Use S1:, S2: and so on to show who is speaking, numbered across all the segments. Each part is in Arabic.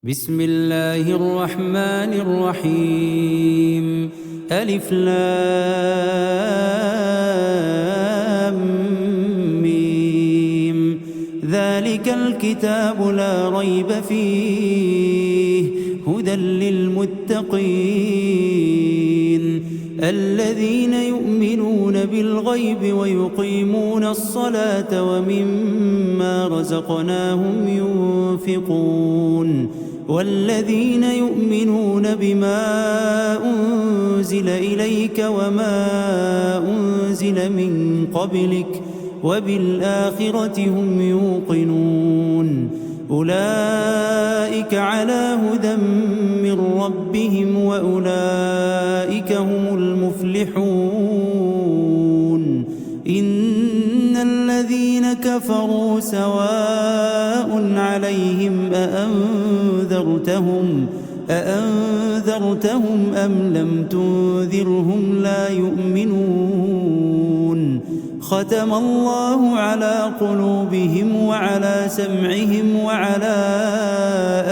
S1: بسم الله الرحمن الرحيم. ألف لام ميم. ذلك الكتاب لا ريب فيه هدى للمتقين الذين يؤمنون بالغيب ويقيمون الصلاة ومما رزقناهم ينفقون والذين يؤمنون بما أنزل إليك وما أنزل من قبلك وبالآخرة هم يوقنون أولئك على هدى من ربهم وأولئك هم المفلحون. إن الذين كفروا سواء عليهم أأنذرتهم أم لم تنذرهم لا يؤمنون. ختم الله على قلوبهم وعلى سمعهم وعلى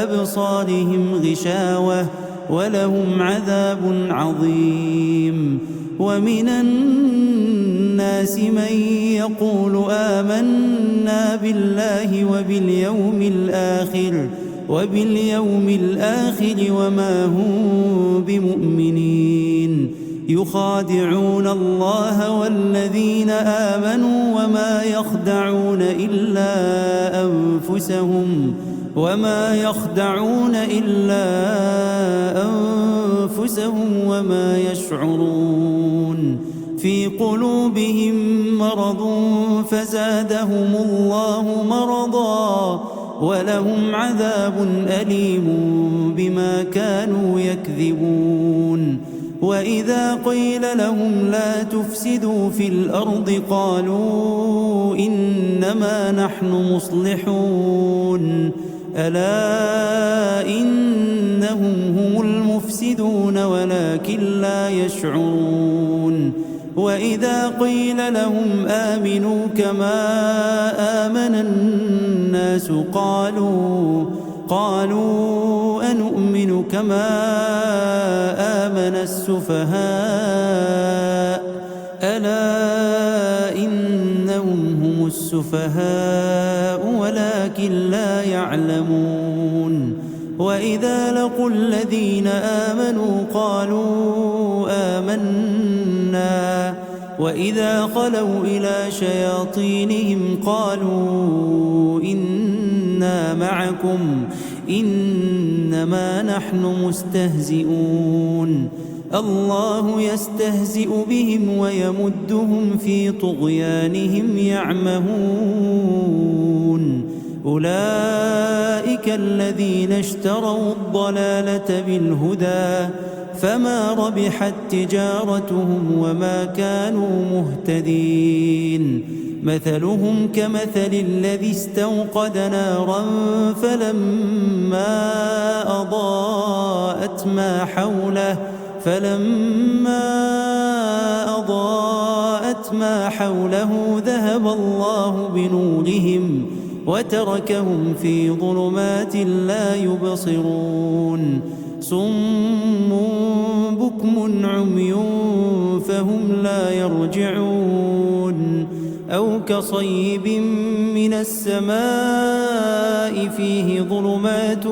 S1: أبصارهم غشاوة ولهم عذاب عظيم. ومن الناس من يقول آمنا بالله وباليوم الآخر وما هم بمؤمنين يخادعون الله والذين آمنوا وما يخدعون إلا أنفسهم وما يشعرون. في قلوبهم مرض فزادهم الله مرضا ولهم عذاب أليم بما كانوا يكذبون. وإذا قيل لهم لا تفسدوا في الأرض قالوا إنما نحن مصلحون ألا إنهم هم المفسدون ولكن لا يشعرون. وإذا قيل لهم آمنوا كما آمن الناس قالوا أنؤمن كما آمن السفهاء ألا إنهم هم السفهاء ولكن لا يعلمون. وإذا لقوا الذين آمنوا قالوا آمنا وإذا خلوا إلى شياطينهم قالوا إنا معكم إنما نحن مستهزئون. الله يستهزئ بهم ويمدهم في طغيانهم يعمهون. أولئك الذين اشتروا الضلالة بالهدى فما ربحت تجارتهم وما كانوا مهتدين. مثلهم كمثل الذي استوقد نارا فلما أضاءت ما حوله ذهب الله بنورهم وتركهم في ظلمات لا يبصرون. صم بكم عمي فهم لا يرجعون. أو كصيب من السماء فيه ظلمات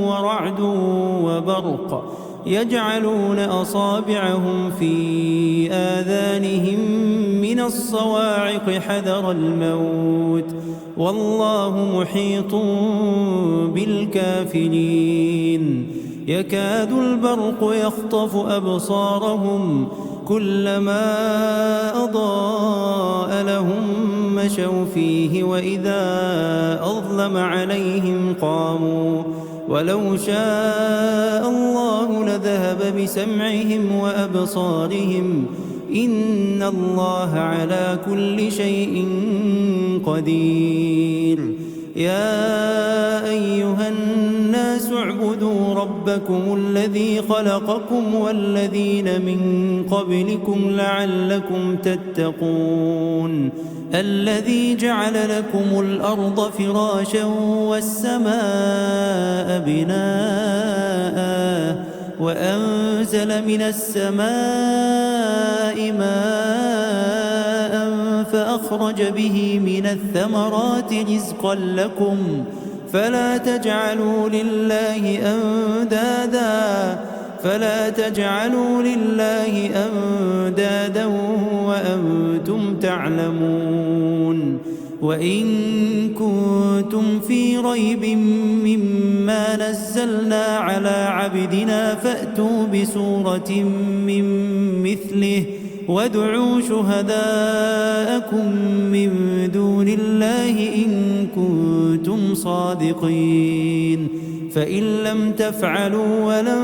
S1: ورعد وبرق يجعلون أصابعهم في آذانهم من الصواعق حذر الموت والله محيط بالكافرين. يكاد البرق يخطف أبصارهم كلما أضاء لهم مشوا فيه وإذا أظلم عليهم قاموا ولو شاء الله لذهب بسمعهم وأبصارهم إن الله على كل شيء قدير. يا أيها الناس اعبدوا ربكم الذي خلقكم والذين من قبلكم لعلكم تتقون الذي جعل لكم الأرض فراشا والسماء بناء وأنزل من السماء ماء فأخرج به من الثمرات رزقا لكم فلا تجعلوا لله أندادا وأنتم تعلمون وإن كنتم في ريب مما نزلنا على عبدنا فأتوا بسورة من مثله وادعوا شهداءكم من دون الله إن كنتم صادقين فإن لم تفعلوا ولن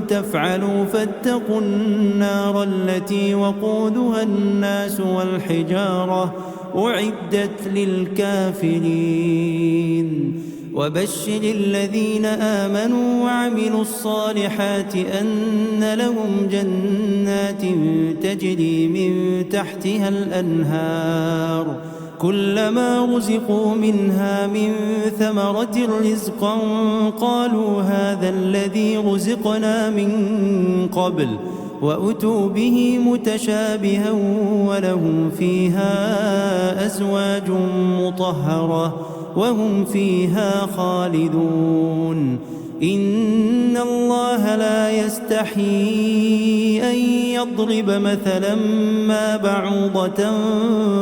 S1: تفعلوا فاتقوا النار التي وقودها الناس والحجارة أعدت للكافرين وبشر الذين آمنوا وعملوا الصالحات أن لهم جنات تجري من تحتها الأنهار كلما رزقوا منها من ثمرة رزقا قالوا هذا الذي رزقنا من قبل وأتوا به متشابها ولهم فيها أزواج مطهرة وهم فيها خالدون إن الله لا يستحيي أن يضرب مثلا ما بعوضة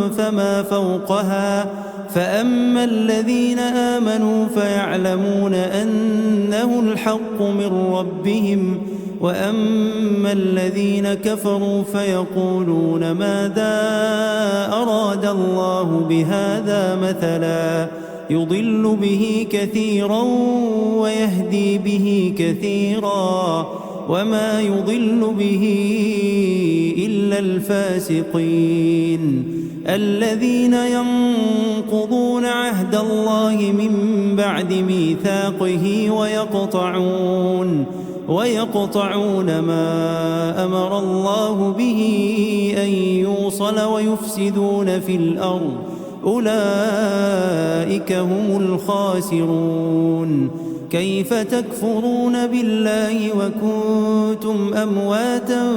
S1: فما فوقها فأما الذين آمنوا فيعلمون أنه الحق من ربهم وأما الذين كفروا فيقولون ماذا أراد الله بهذا مثلا يضل به كثيرا ويهدي به كثيرا وما يضل به إلا الفاسقين الذين ينقضون عهد الله من بعد ميثاقه ويقطعون ما أمر الله به أن يوصل ويفسدون في الأرض أولئك هم الخاسرون كيف تكفرون بالله وكنتم أمواتا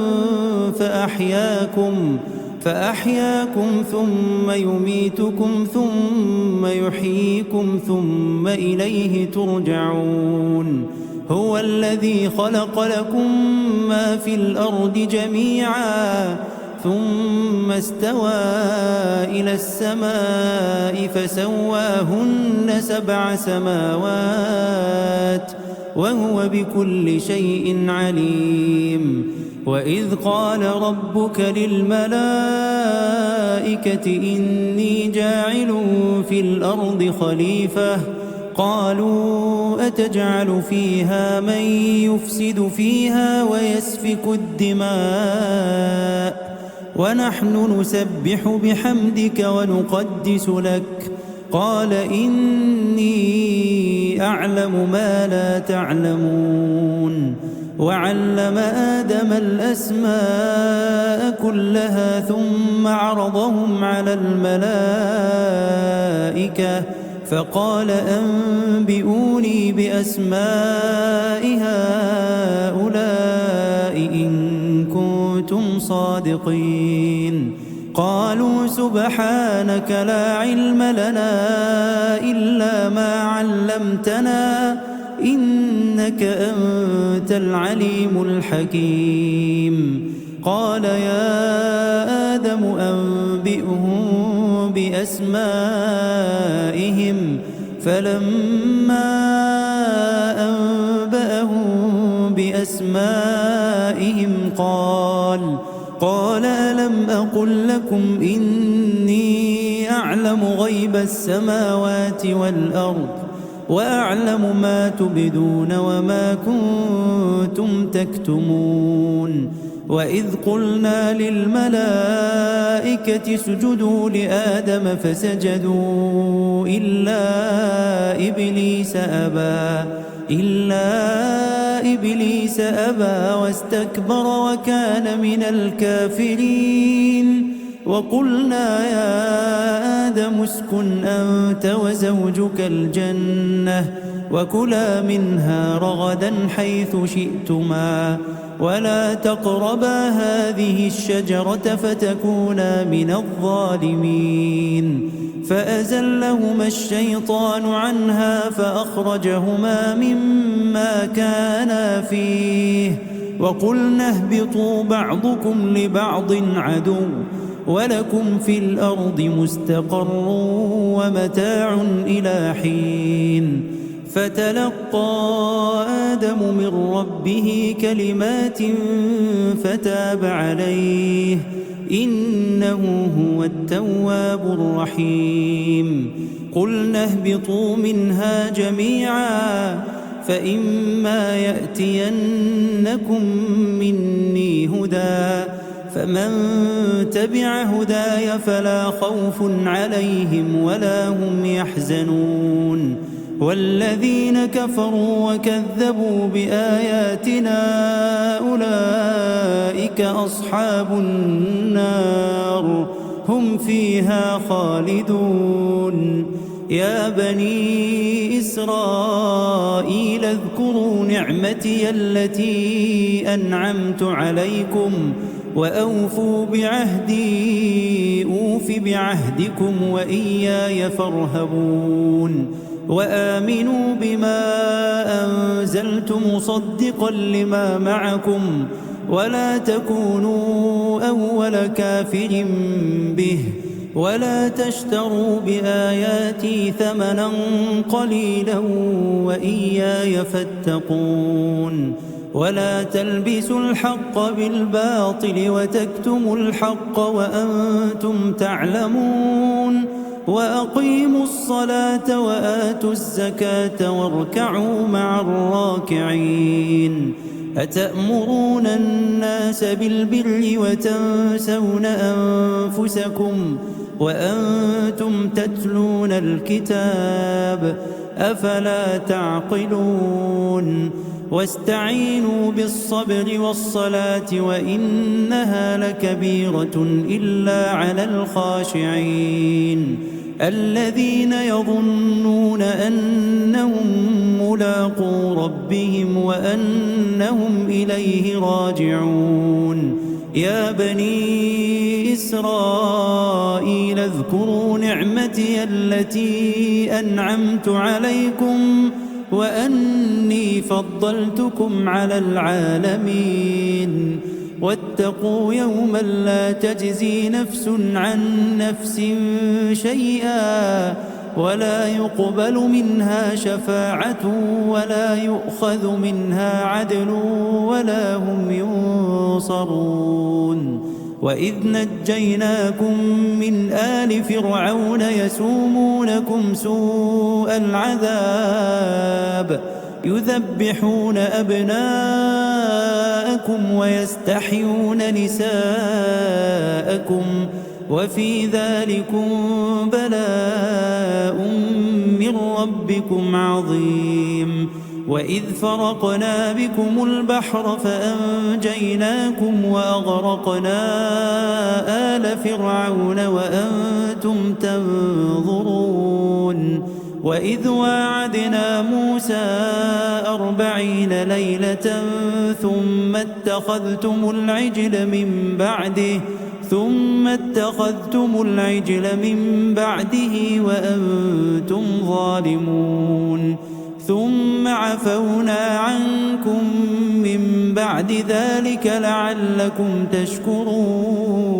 S1: فأحياكم ثم يميتكم ثم يحييكم ثم إليه ترجعون هو الذي خلق لكم ما في الأرض جميعا ثم استوى إلى السماء فسواهن 7 سماوات وهو بكل شيء عليم وإذ قال ربك للملائكة إني جاعل في الأرض خليفة قالوا أتجعل فيها من يفسد فيها ويسفك الدماء ونحن نسبح بحمدك ونقدس لك قال إني أعلم ما لا تعلمون وعلم آدم الأسماء كلها ثم عرضهم على الملائكة فقال أنبئوني بأسماء هؤلاء إن كنتم صادقين قالوا سبحانك لا علم لنا إلا ما علمتنا إنك أنت العليم الحكيم قال يا آدم أنبئهم بأسمائهم فلما أنبأهم بأسمائهم قال ألم أقل لكم إني أعلم غيب السماوات والأرض وأعلم ما تبدون وما كنتم تكتمون وإذ قلنا للملائكة اسجدوا لآدم فسجدوا إلا إبليس أبى واستكبر وكان من الكافرين. وقلنا يا آدم اسكن أنت وزوجك الجنة وكلا منها رغدا حيث شئتما ولا تقربا هذه الشجرة فتكونا من الظالمين. فأزلهما الشيطان عنها فأخرجهما مما كانا فيه وقلنا اهبطوا بعضكم لبعض عدو ولكم في الأرض مستقر ومتاع إلى حين. فتلقى آدم من ربه كلمات فتاب عليه إنه هو التواب الرحيم. قلنا اهبطوا منها جميعا فإما يأتينكم مني هدى فمن تبع هداي فلا خوف عليهم ولا هم يحزنون. والذين كفروا وكذبوا بآياتنا أولئك أصحاب النار هم فيها خالدون. يا بني إسرائيل اذكروا نعمتي التي أنعمت عليكم وأوفوا بعهدي أوف بعهدكم وإياي فارهبون. وآمنوا بما أنزلت مصدقا لما معكم ولا تكونوا أول كافر به ولا تشتروا بآياتي ثمنا قليلا وإياي فاتقون. ولا تلبسوا الحق بالباطل وتكتموا الحق وأنتم تعلمون. وأقيموا الصلاة وآتوا الزكاة واركعوا مع الراكعين. أتأمرون الناس بالبر وتنسون أنفسكم وأنتم تتلون الكتاب أفلا تعقلون. واستعينوا بالصبر والصلاة وإنها لكبيرة إلا على الخاشعين الذين يظنون أنهم ملاقو ربهم وأنهم إليه راجعون. يا بني إسرائيل اذكروا نعمتي التي أنعمت عليكم وأني فضلتكم على العالمين. واتقوا يوما لا تجزي نفس عن نفس شيئا ولا يقبل منها شفاعة ولا يؤخذ منها عدل ولا هم ينصرون. وإذ نجيناكم من آل فرعون يسومونكم سوء العذاب يذبحون أبناءكم ويستحيون نساءكم وفي ذلكم بلاء من ربكم عظيم. وإذ فرقنا بكم البحر فأنجيناكم وأغرقنا آل فرعون وأنتم تنظرون. وإذ واعدنا موسى 40 ليلة ثم اتخذتم العجل من بعده وأنتم ظالمون. ثم عفونا عنكم من بعد ذلك لعلكم تشكرون.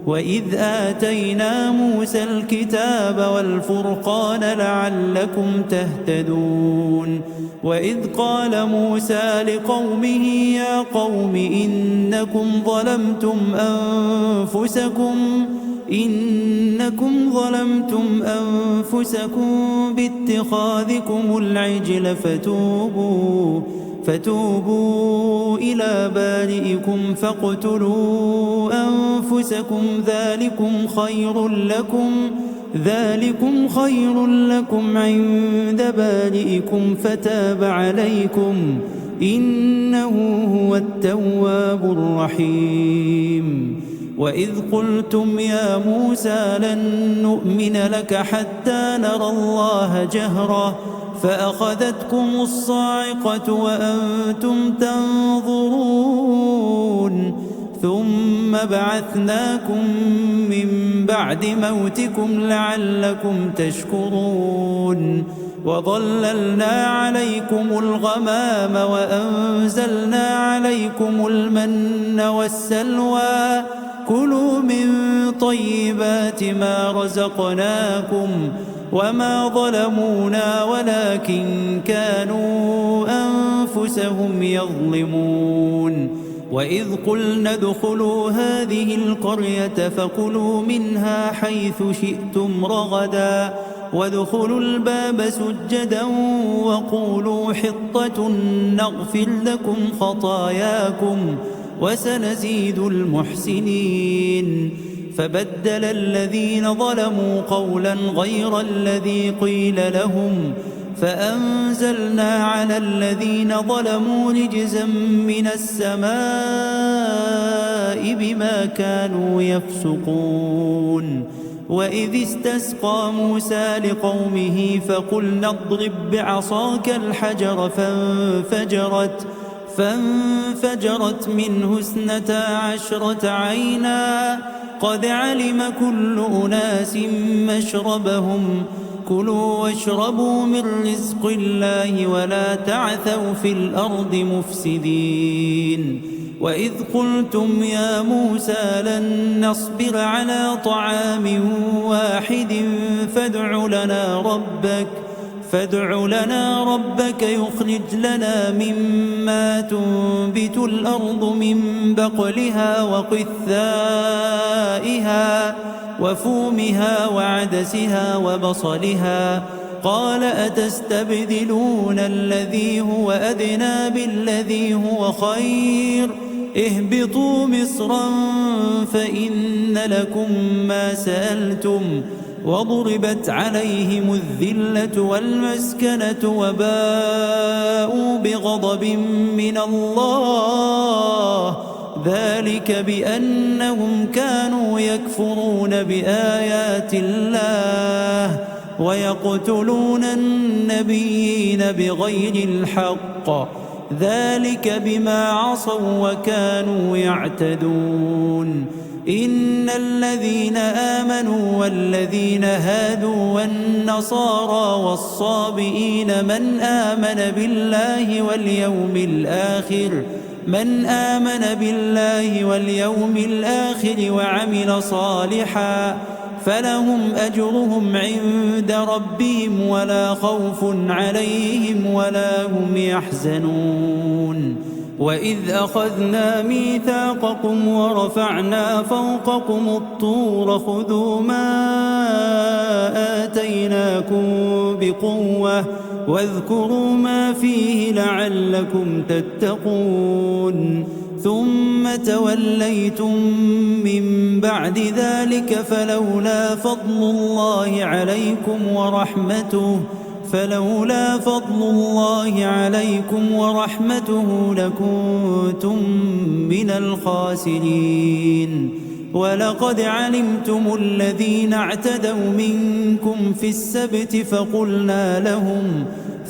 S1: وإذ آتينا موسى الكتاب والفرقان لعلكم تهتدون. وإذ قال موسى لقومه يا قوم إنكم ظلمتم أنفسكم باتخاذكم العجل فتوبوا إلى بارئكم فاقتلوا أنفسكم ذلكم خير لكم عند بارئكم فتاب عليكم إنه هو التواب الرحيم. وإذ قلتم يا موسى لن نؤمن لك حتى نرى الله جهرة فأخذتكم الصاعقة وأنتم تنظرون ثم بعثناكم من بعد موتكم لعلكم تشكرون وظللنا عليكم الغمام وأنزلنا عليكم المن والسلوى كلوا من طيبات ما رزقناكم وما ظلمونا ولكن كانوا أنفسهم يظلمون. وإذ قلنا ادخلوا هذه القرية فكلوا منها حيث شئتم رغدا وادخلوا الباب سجدا وقولوا حطة نغفر لكم خطاياكم وسنزيد المحسنين. فبدل الذين ظلموا قولا غير الذي قيل لهم فأنزلنا على الذين ظلموا رجزا من السماء بما كانوا يفسقون. وإذ استسقى موسى لقومه فقلنا اضرب بعصاك الحجر فانفجرت منه 12 عينا قد علم كل أناس مشربهم كلوا واشربوا من رزق الله ولا تعثوا في الأرض مفسدين. وإذ قلتم يا موسى لن نصبر على طعام واحد فادع لنا ربك يخرج لنا مما تنبت الأرض من بقلها وقثائها وفومها وعدسها وبصلها قال أتستبدلون الذي هو أدنى بالذي هو خير اهبطوا مصرا فإن لكم ما سألتم وضربت عليهم الذلة والمسكنة وباءوا بغضب من الله ذلك بأنهم كانوا يكفرون بآيات الله ويقتلون النبيين بغير الحق ذلك بما عصوا وكانوا يعتدون. إن الذين آمنوا والذين هادوا والنصارى والصابئين من آمن بالله واليوم الآخر وعمل صالحا فلهم أجرهم عند ربهم ولا خوف عليهم ولا هم يحزنون. وإذ أخذنا ميثاقكم ورفعنا فوقكم الطور خذوا ما آتيناكم بقوة واذكروا ما فيه لعلكم تتقون ثم توليتم من بعد ذلك فلولا فضل الله عليكم ورحمته لكنتم من الخاسرين. ولقد علمتم الذين اعتدوا منكم في السبت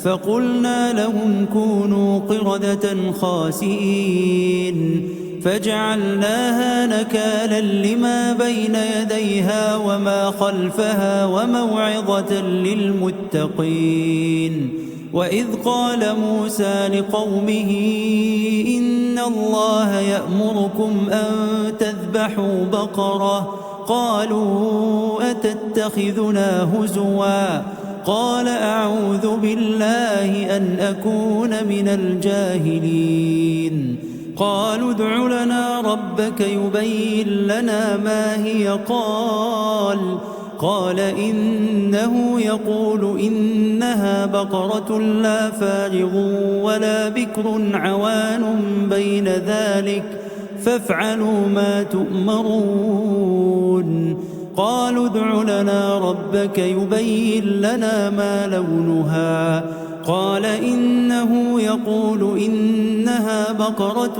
S1: فقلنا لهم كونوا قردة خاسئين فجعلناها نكالا لما بين يديها وما خلفها وموعظة للمتقين. وإذ قال موسى لقومه إن الله يأمركم أن تذبحوا بقرة قالوا أتتخذنا هزوا قال أعوذ بالله أن أكون من الجاهلين. قالوا ادع لنا ربك يبين لنا ما هي قال إنه يقول إنها بقرة لا فارغ ولا بكر عوان بين ذلك فافعلوا ما تؤمرون. قالوا ادع لنا ربك يبين لنا ما لونها قال إنه يقول إنها بقرة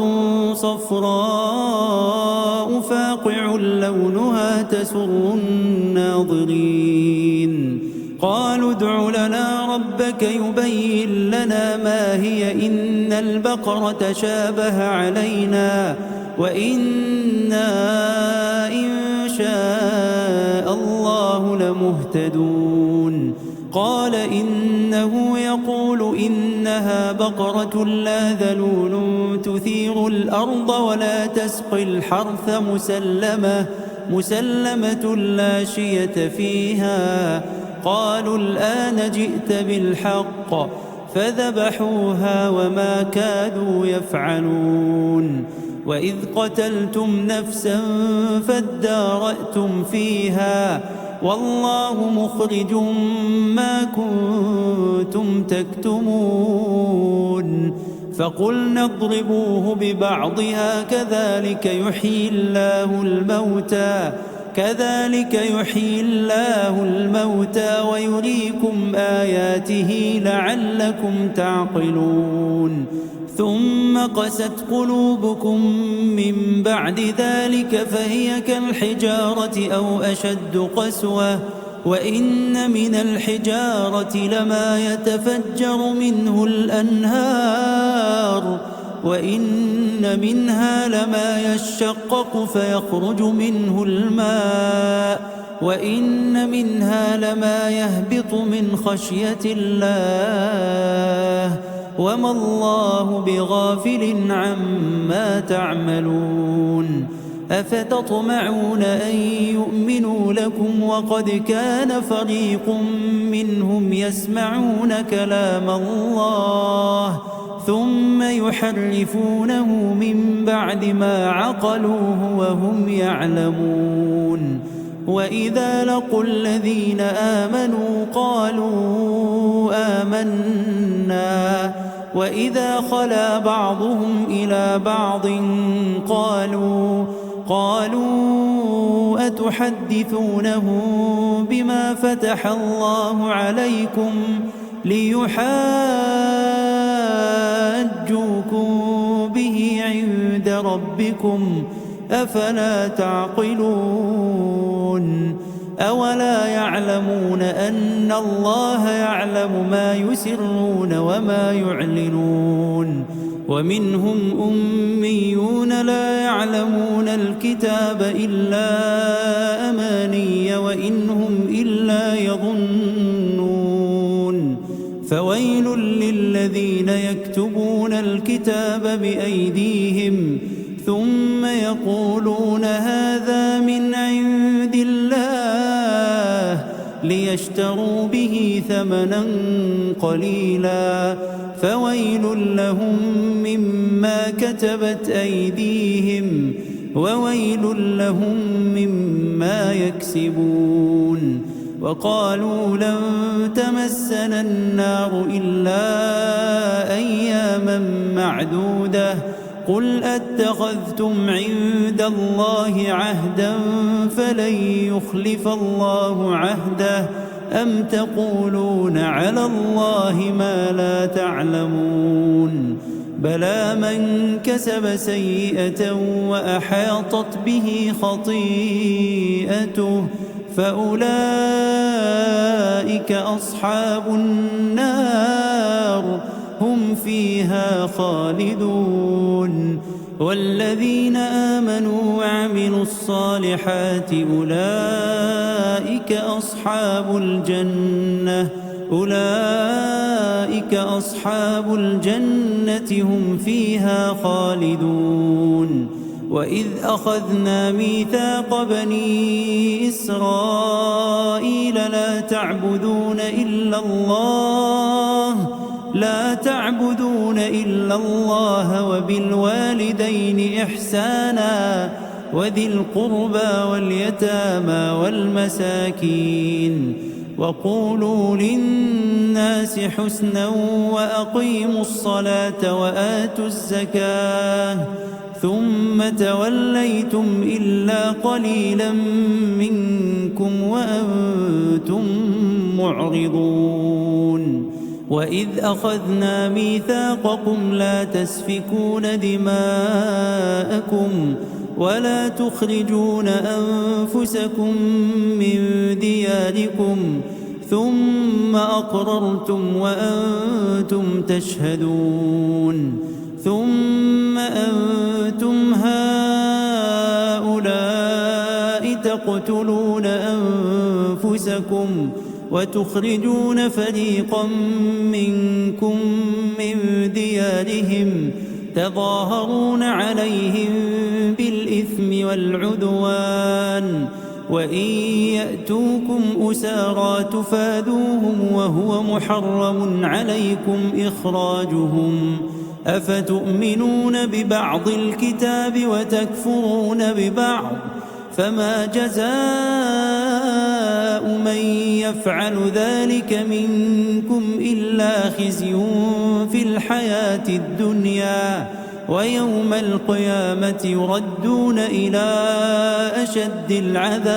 S1: صفراء فاقع لونها تسر الناظرين قالوا ادع لنا ربك يبين لنا ما هي إن البقرة شابه علينا وإنا إن شاء الله لمهتدون قال إنه يقول إنها بقرة لا ذلول تثير الأرض ولا تسقي الحرث مسلمة لا شية فيها قالوا الآن جئت بالحق فذبحوها وما كادوا يفعلون وإذ قتلتم نفسا فادارأتم فيها والله مخرج ما كنتم تكتمون فقلنا اضربوه ببعضها كذلك يحيي الله الموتى ويريكم آياته لعلكم تعقلون ثم قست قلوبكم من بعد ذلك فهي كالحجارة أو أشد قسوة وإن من الحجارة لما يتفجر منه الأنهار وإن منها لما يشقق فيخرج منه الماء وإن منها لما يهبط من خشية الله وما الله بغافل عما تعملون أفتطمعون أن يؤمنوا لكم وقد كان فريق منهم يسمعون كلام الله ثم يحرفونه من بعد ما عقلوه وهم يعلمون وإذا لقوا الذين آمنوا قالوا آمنا وإذا خلا بعضهم إلى بعض قالوا أتحدثونه بما فتح الله عليكم ليحاجوكم به عند ربكم أفلا تعقلون أولا يعلمون أن الله يعلم ما يسرون وما يعلنون ومنهم أميون لا يعلمون الكتاب إلا أماني وإن هم إلا يظنون فويل للذين يكتبون الكتاب بأيديهم ثم يقولون هذا من عند الله ليشتروا به ثمنا قليلا فويل لهم مما كتبت أيديهم وويل لهم مما يكسبون وقالوا لن تمسنا النار إلا أياما معدودة قل أتخذتم عند الله عهدا فلن يخلف الله عهده أم تقولون على الله ما لا تعلمون بلى من كسب سيئة وأحاطت به خطيئته فأولئك أصحاب النار هم فيها خالدون والذين آمنوا وعملوا الصالحات أولئك أصحاب الجنة هم فيها خالدون وإذ أخذنا ميثاق بني إسرائيل لا تعبدون إلا الله وبالوالدين إحسانا وذي القربى واليتامى والمساكين وقولوا للناس حسنا وأقيموا الصلاة وآتوا الزكاة ثم توليتم إلا قليلا منكم وأنتم معرضون وإذ أخذنا ميثاقكم لا تسفكون دماءكم ولا تخرجون أنفسكم من دياركم ثم أقررتم وأنتم تشهدون ثم أنتم هؤلاء تقتلون أنفسكم وتخرجون فريقا منكم من ديارهم تظاهرون عليهم بالإثم والعدوان وإن يأتوكم أسارى تفادوهم وهو محرم عليكم إخراجهم أفتؤمنون ببعض الكتاب وتكفرون ببعض فما جزاء من يفعل ذلك منكم إلا خزي في الحياة الدنيا ويوم القيامة يردون إلى أشد العذاب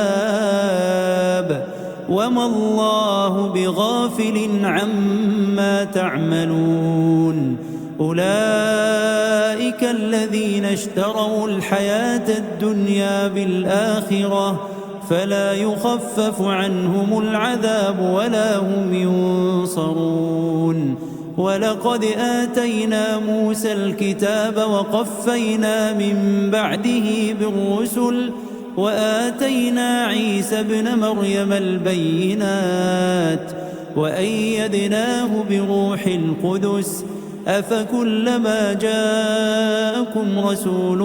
S1: وما الله بغافل عما تعملون أولئك الذين اشتروا الحياة الدنيا بالآخرة فلا يخفف عنهم العذاب ولا هم ينصرون ولقد آتينا موسى الكتاب وقفينا من بعده بالرسل وآتينا عيسى ابن مريم البينات وأيدناه بروح القدس أفكلما جاءكم رسول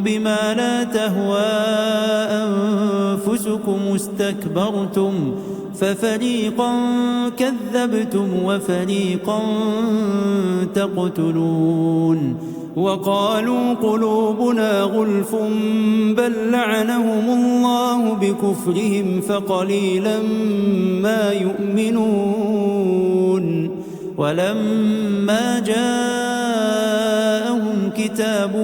S1: بما لا تهوى أنفسكم استكبرتم ففريقا كذبتم وفريقا تقتلون وقالوا قلوبنا غلف بل لعنهم الله بكفرهم فقليلا ما يؤمنون ولما جاءهم كتاب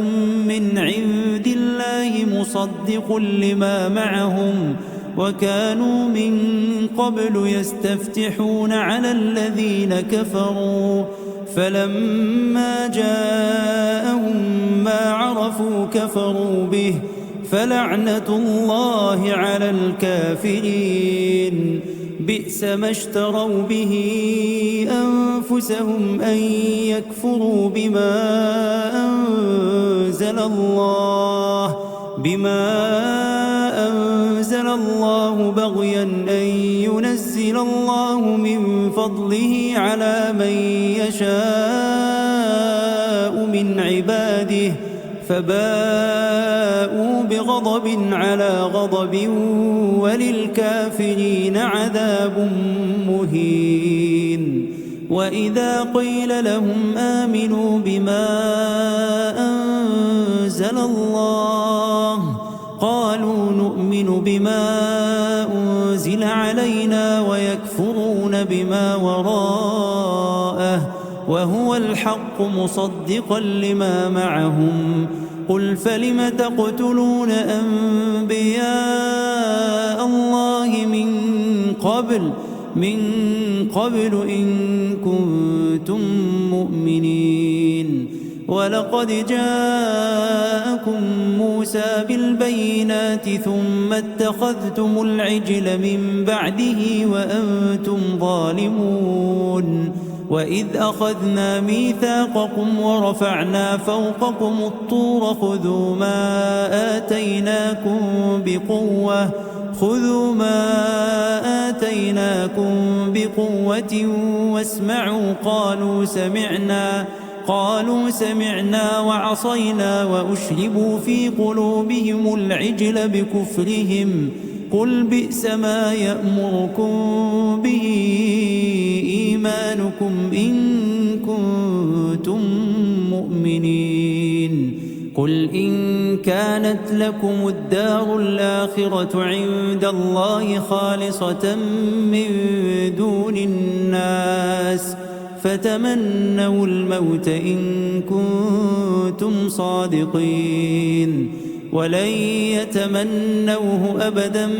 S1: من عند الله مصدق لما معهم وكانوا من قبل يستفتحون على الذين كفروا فلما جاءهم ما عرفوا كفروا به فلعنة الله على الكافرين بئس ما اشتروا به أنفسهم أن يكفروا بما أنزل الله بغيا أن ينزل الله من فضله على من يشاء من عباده فباءوا بغضب على غضب وللكافرين عذاب مهين وإذا قيل لهم آمنوا بما أنزل الله قالوا نؤمن بما أنزل علينا ويكفرون بما وراءه وهو الحق مصدقا لما معهم قل فلم تقتلون أنبياء الله من قبل إن كنتم مؤمنين ولقد جاءكم موسى بالبينات ثم اتخذتم العجل من بعده وأنتم ظالمون وإذ أخذنا ميثاقكم ورفعنا فوقكم الطور خذوا ما آتيناكم بقوة واسمعوا قالوا سمعنا وعصينا وأشربوا في قلوبهم العجل بكفرهم قل بئس ما يأمركم به إيمانكم إن كنتم مؤمنين قل إن كانت لكم الدار الآخرة عند الله خالصة من دون الناس فتمنوا الموت إن كنتم صادقين ولن يتمنوه أبدا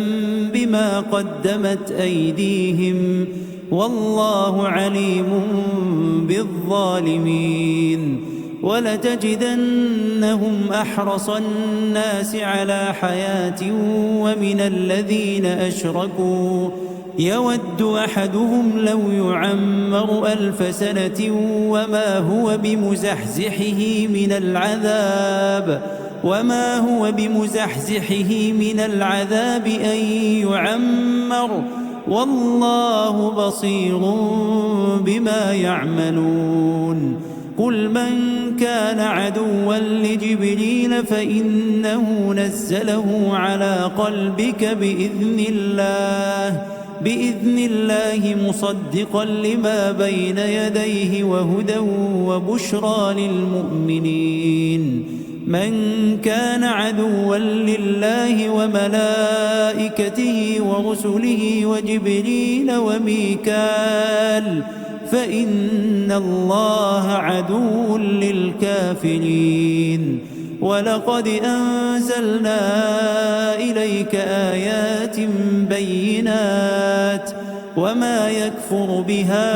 S1: بما قدمت أيديهم والله عليم بالظالمين ولتجدنهم أحرص الناس على حياة ومن الذين أشركوا يود أحدهم لو يعمر 1000 سنة وما هو بمزحزحه من العذاب أن يعمر والله بصير بما يعملون قل من كان عدوا لجبريل فإنه نزله على قلبك بإذن الله مصدقا لما بين يديه وهدى وبشرى للمؤمنين من كان عدوا لله وملائكته ورسله وجبريل وميكال فإن الله عدو للكافرين ولقد أنزلنا إليك آيات بينات وما يكفر بها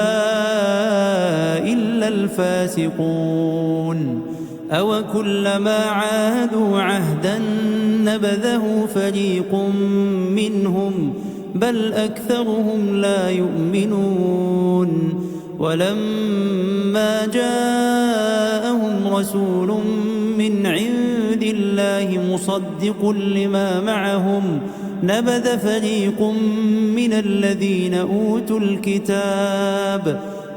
S1: إلا الفاسقون أو كلما عاهدوا عهدا نبذه فريق منهم بل أكثرهم لا يؤمنون ولما جاءهم رسول من عند الله مصدق لما معهم نبذ فريق من الذين أوتوا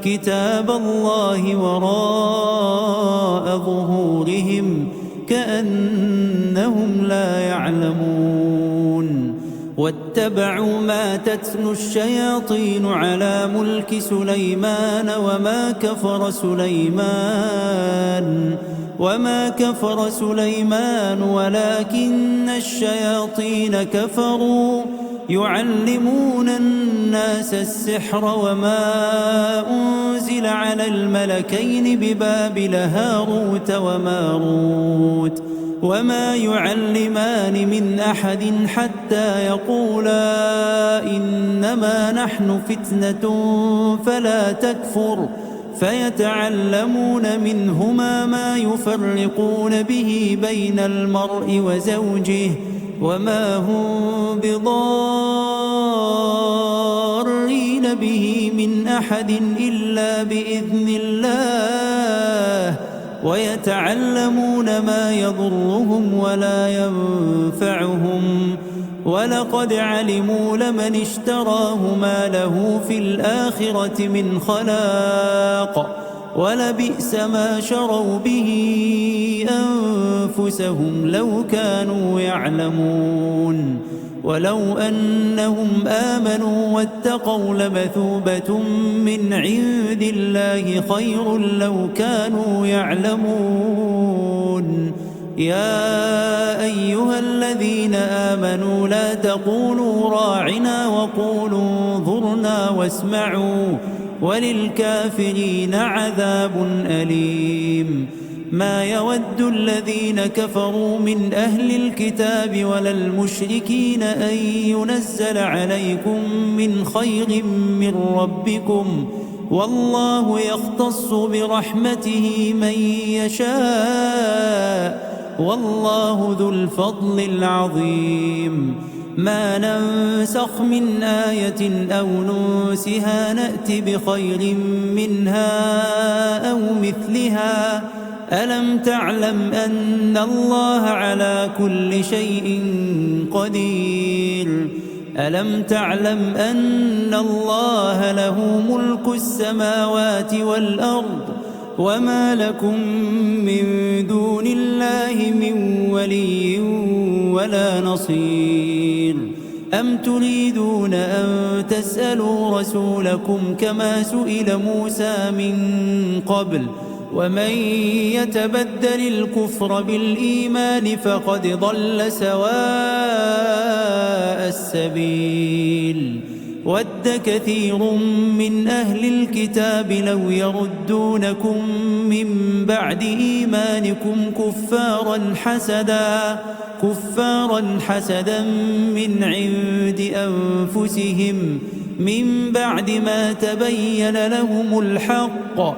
S1: كتاب الله وراء ظهورهم كأنهم لا يعلمون واتبعوا ما تتلو الشياطين على ملك سليمان وما كفر سليمان ولكن الشياطين كفروا يعلمون الناس السحر وما أنزل على الملكين ببابل هاروت وماروت وما يعلمان من أحد حتى يقولا إنما نحن فتنة فلا تكفر فيتعلمون منهما ما يفرقون به بين المرء وزوجه وما هم بضارين به من أحد إلا بإذن الله ويتعلمون ما يضرهم ولا ينفعهم ولقد علموا لمن اشتراه ما له في الآخرة من خلاق ولبئس ما شروا به أنفسهم لو كانوا يعلمون ولو أنهم آمنوا واتقوا لمثوبة من عند الله خير لو كانوا يعلمون يا أيها الذين آمنوا لا تقولوا راعنا وقولوا انظرنا واسمعوا وللكافرين عذاب أليم ما يود الذين كفروا من أهل الكتاب ولا المشركين أن ينزل عليكم من خير من ربكم والله يختص برحمته من يشاء والله ذو الفضل العظيم ما ننسخ من آية أو ننسها نأت بخير منها أو مثلها ألم تعلم أن الله على كل شيء قدير ألم تعلم أن الله له ملك السماوات والأرض وما لكم من دون الله من ولي ولا نصير أم تريدون أن تسألوا رسولكم كما سئل موسى من قبل ومن يتبدل الكفر بالإيمان فقد ضل سواء السبيل ود كثير من أهل الكتاب لو يردونكم من بعد إيمانكم كفارا حسدا من عند أنفسهم من بعد ما تبين لهم الحق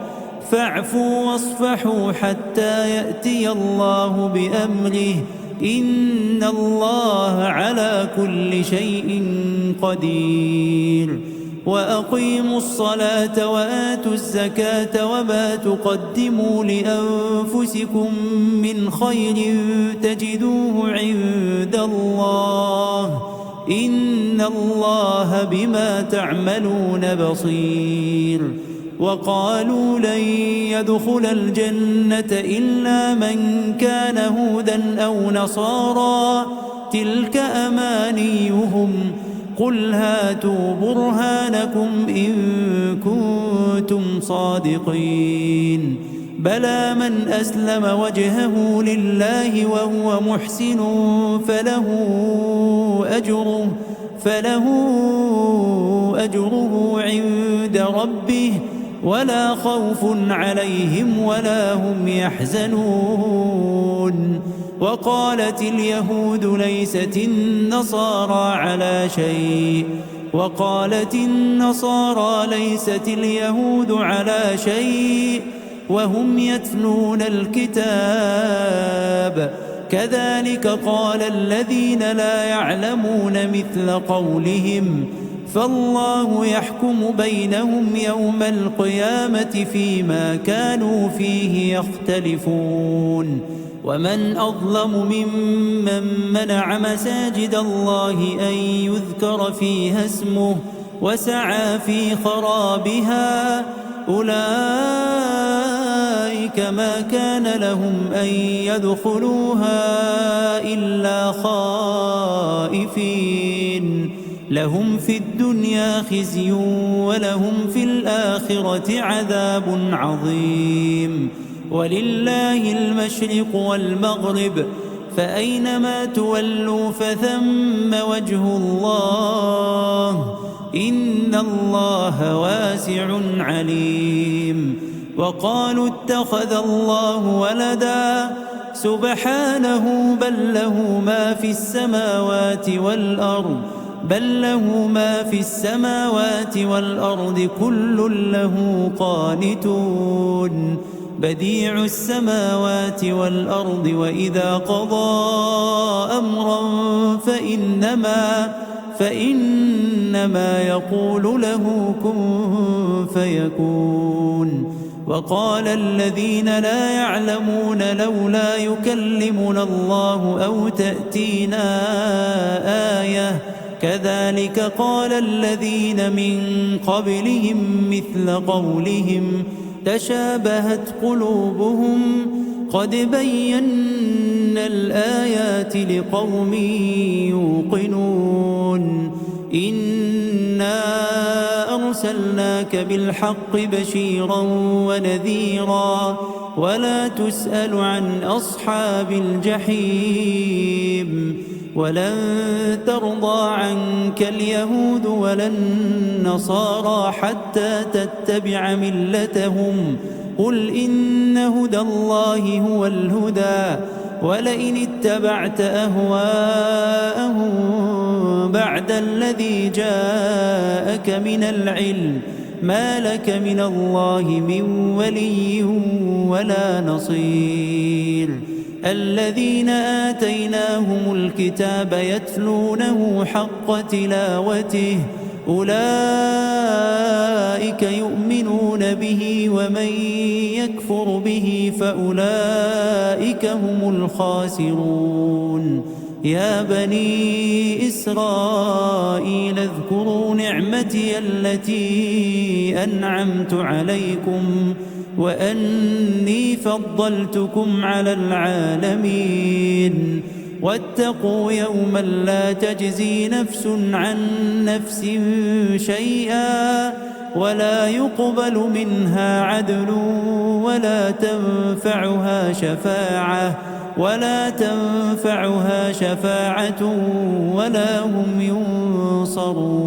S1: فاعفوا واصفحوا حتى يأتي الله بأمره إن الله على كل شيء قدير وأقيموا الصلاة وآتوا الزكاة وما تقدموا لأنفسكم من خير تجدوه عند الله إن الله بما تعملون بصير وقالوا لن يدخل الجنة إلا من كان هودا أو نصارى تلك أمانيهم قل هاتوا برهانكم إن كنتم صادقين بلى من أسلم وجهه لله وهو محسن فله أجره عند ربه ولا خوف عليهم ولا هم يحزنون وقالت اليهود ليست النصارى على شيء وقالت النصارى ليست اليهود على شيء وهم يتلون الكتاب كذلك قال الذين لا يعلمون مثل قولهم فالله يحكم بينهم يوم القيامة فيما كانوا فيه يختلفون ومن أظلم ممن منع مساجد الله أن يذكر فيها اسمه وسعى في خرابها أولئك ما كان لهم أن يدخلوها إلا خائفين لهم في الدنيا خزي ولهم في الآخرة عذاب عظيم ولله المشرق والمغرب فأينما تولوا فثم وجه الله إن الله واسع عليم وقالوا اتخذ الله ولدا سبحانه بل له ما في السماوات والأرض كل له قانتون بديع السماوات والأرض وإذا قضى أمرا فإنما يقول له كن فيكون وقال الذين لا يعلمون لولا يكلمنا الله أو تأتينا آية كذلك قال الذين من قبلهم مثل قولهم تشابهت قلوبهم قد بينا الآيات لقوم يوقنون إنا أرسلناك بالحق بشيرا ونذيرا ولا تسأل عن أصحاب الجحيم ولن ترضى عنك اليهود ولا النصارى حتى تتبع ملتهم قل إن هدى الله هو الهدى ولئن اتبعت أهواءهم بعد الذي جاءك من العلم ما لك من الله من ولي ولا نصير الذين آتيناهم الكتاب يتلونه حق تلاوته أولئك يؤمنون به ومن يكفر به فأولئك هم الخاسرون يا بني إسرائيل اذكروا نعمتي التي أنعمت عليكم وأني فضلتكم على العالمين واتقوا يوما لا تجزي نفس عن نفس شيئا ولا يقبل منها عدل ولا تنفعها شفاعة ولا هم ينصرون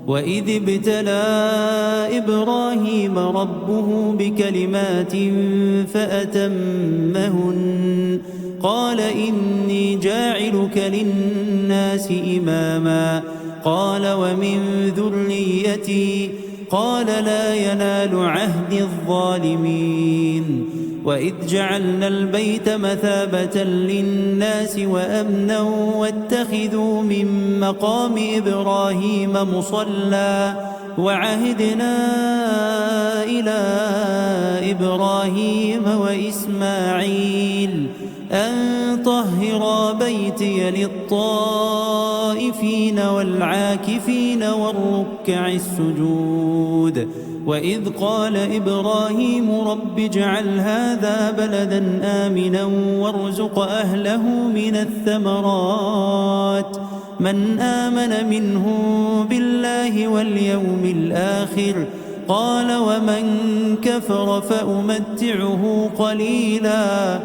S1: وإذ ابتلى إبراهيم ربه بكلمات فأتمهن قال إني جاعلك للناس إماما قال ومن ذريتي قال لا ينال عهد الظالمين وإذ جعلنا البيت مثابة للناس وأمنا واتخذوا من مقام إبراهيم مصلى وعهدنا إلى إبراهيم وإسماعيل أن طهرا بيتي للطائفين والعاكفين والركع السجود وإذ قال إبراهيم رب اجعل هذا بلدا آمنا وارزق أهله من الثمرات من آمن منهم بالله واليوم الآخر قال ومن كفر فأمتعه قليلا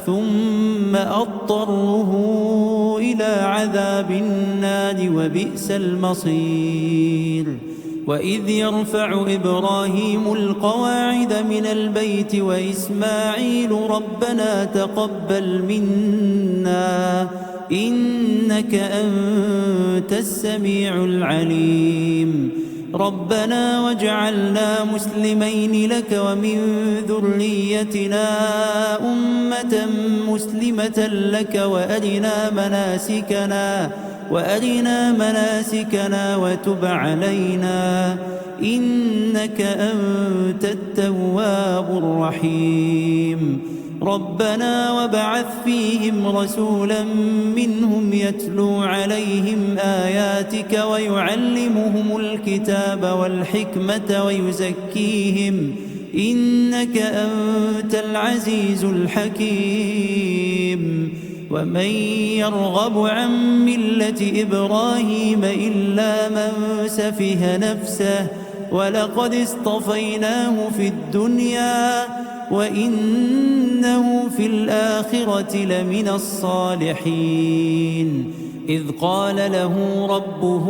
S1: ثم أضطره إلى عذاب النار وبئس المصير وإذ يرفع إبراهيم القواعد من البيت وإسماعيل ربنا تقبل منا إنك أنت السميع العليم ربنا واجعلنا مسلمين لك ومن ذريتنا أمة مسلمة لك وأرنا مناسكنا وتب علينا إنك أنت التواب الرحيم ربنا وابعث فيهم رسولا منهم يتلو عليهم آياتك ويعلمهم الكتاب والحكمة ويزكيهم إنك أنت العزيز الحكيم ومن يرغب عن ملة إبراهيم إلا من سفه نفسه ولقد اصطفيناه في الدنيا وإنه في الآخرة لمن الصالحين إذ قال له ربه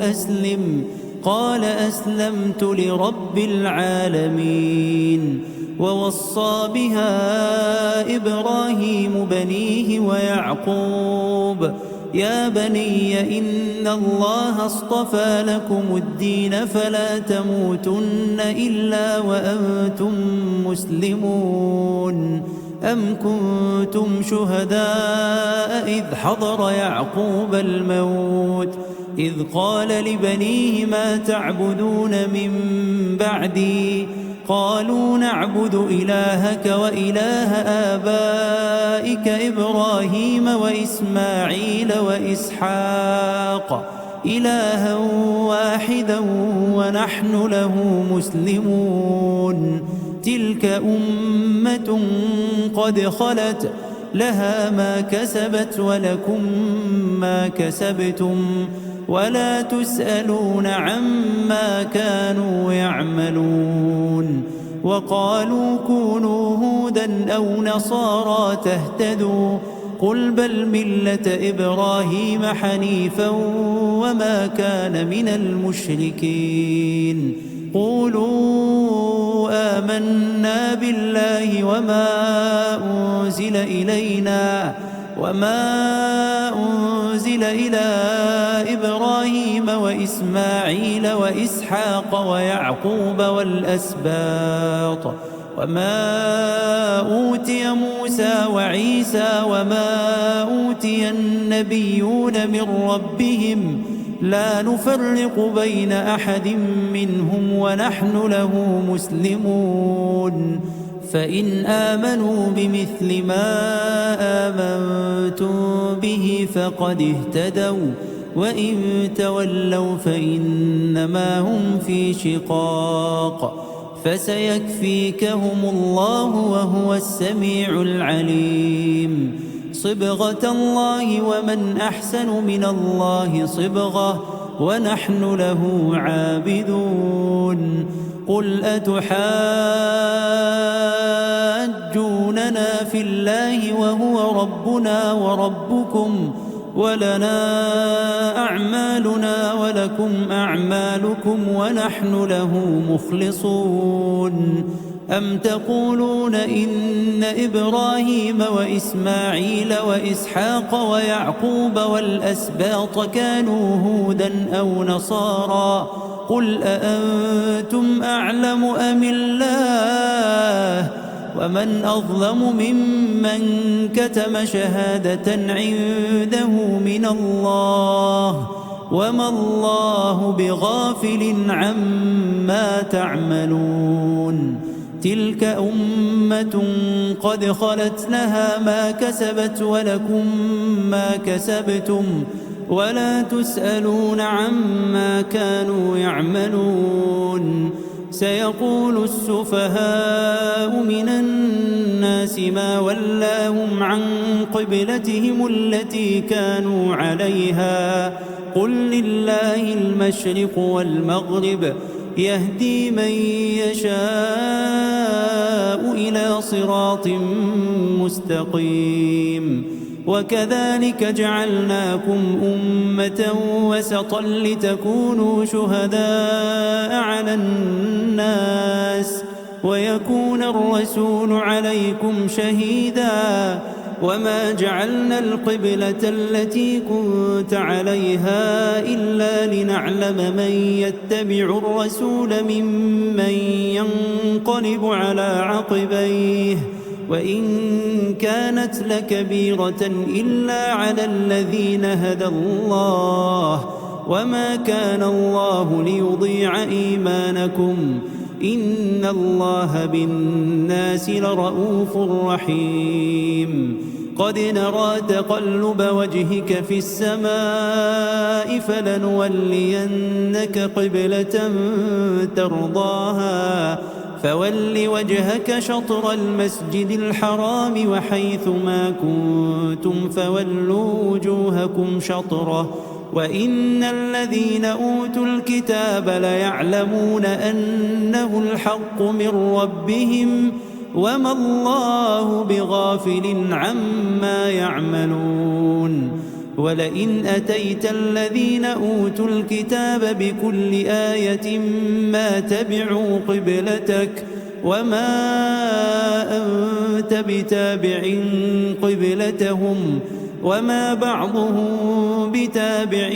S1: أسلم قال أسلمت لرب العالمين ووصى بها إبراهيم بنيه ويعقوب يا بني إن الله اصطفى لكم الدين فلا تموتن إلا وأنتم مسلمون أم كنتم شهداء إذ حضر يعقوب الموت إذ قال لبنيه ما تعبدون من بعدي قالوا نعبد إلهك وإله آبائك إبراهيم وإسماعيل وإسحاق إلها واحدا ونحن له مسلمون تلك أمة قد خلت لها ما كسبت ولكم ما كسبتم ولا تسألون عما كانوا يعملون وقالوا كونوا هودا أو نصارى تهتدوا قل بل ملة إبراهيم حنيفا وما كان من المشركين قولوا آمنا بالله وما أنزل إلى إبراهيم وإسماعيل وإسحاق ويعقوب والأسباط وما أوتي موسى وعيسى وما أوتي النبيون من ربهم لا نفرق بين أحد منهم ونحن له مسلمون فإن آمنوا بمثل ما آمنتم به فقد اهتدوا وإن تولوا فإنما هم في شقاق فسيكفيكهم الله وهو السميع العليم صبغة الله ومن أحسن من الله صبغة ونحن له عابدون قل أتحاجوننا في الله وهو ربنا وربكم ولنا أعمالنا ولكم أعمالكم ونحن له مخلصون أم تقولون إن إبراهيم وإسماعيل وإسحاق ويعقوب والأسباط كانوا هودا أو نصارى قل أأنتم أعلم أم الله ومن أظلم ممن كتم شهادة عنده من الله وما الله بغافل عما تعملون تلك أمة قد خلت لها ما كسبت ولكم ما كسبتم ولا تسألون عما كانوا يعملون سيقول السفهاء من الناس ما ولاهم عن قبلتهم التي كانوا عليها قل لله المشرق والمغرب يهدي من يشاء إلى صراط مستقيم وكذلك جعلناكم أمة وسطا لتكونوا شهداء على الناس ويكون الرسول عليكم شهيدا وما جعلنا القبلة التي كنت عليها إلا لنعلم من يتبع الرسول ممن ينقلب على عقبيه وإن كانت لكبيرة إلا على الذين هدى الله وما كان الله ليضيع إيمانكم إن الله بالناس لرؤوف رحيم قد نرى تقلب وجهك في السماء فلنولينك قبلة ترضاها فول وجهك شطر المسجد الحرام وحيث ما كنتم فولوا وجوهكم شطره وإن الذين أوتوا الكتاب ليعلمون أنه الحق من ربهم وما الله بغافل عما يعملون ولئن أتيت الذين أوتوا الكتاب بكل آية ما تبعوا قبلتك وما أنت بتابع قبلتهم وما بعضهم بتابع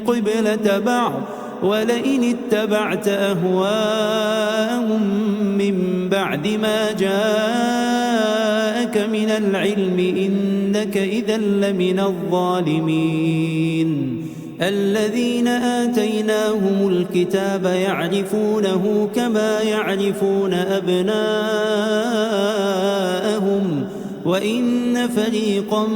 S1: قبلة بعض ولئن اتبعت أهواءهم من بعد ما جاءك من العلم إنك إذا لمن الظالمين الذين آتيناهم الكتاب يعرفونه كما يعرفون أبناءهم وإن فريقا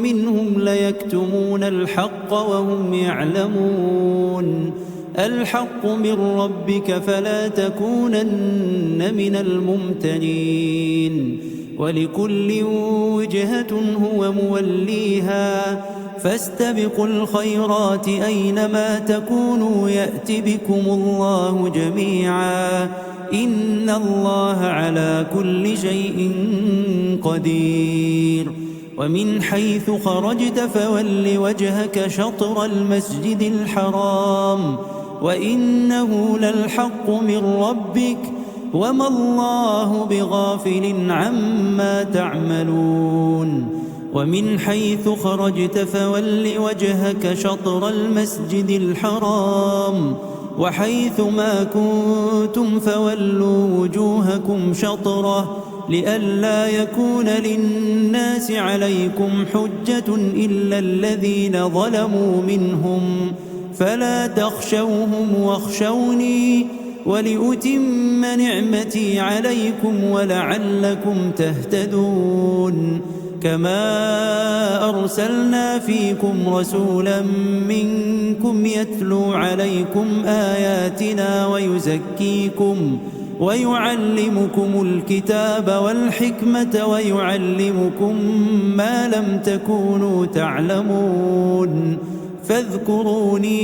S1: منهم ليكتمون الحق وهم يعلمون الحق من ربك فلا تكونن من الممترين ولكل وجهة هو موليها فاستبقوا الخيرات أينما تكونوا يأت بكم الله جميعا إن الله على كل شيء قدير ومن حيث خرجت فول وجهك شطر المسجد الحرام وإنه للحق من ربك وما الله بغافل عما تعملون ومن حيث خرجت فول وجهك شطر المسجد الحرام وحيث ما كنتم فولوا وجوهكم شطره لئلا يكون للناس عليكم حجة إلا الذين ظلموا منهم فلا تخشوهم واخشوني ولأتم نعمتي عليكم ولعلكم تهتدون كما أرسلنا فيكم رسولا منكم يتلو عليكم آياتنا ويزكيكم ويعلمكم الكتاب والحكمة ويعلمكم ما لم تكونوا تعلمون فاذكروني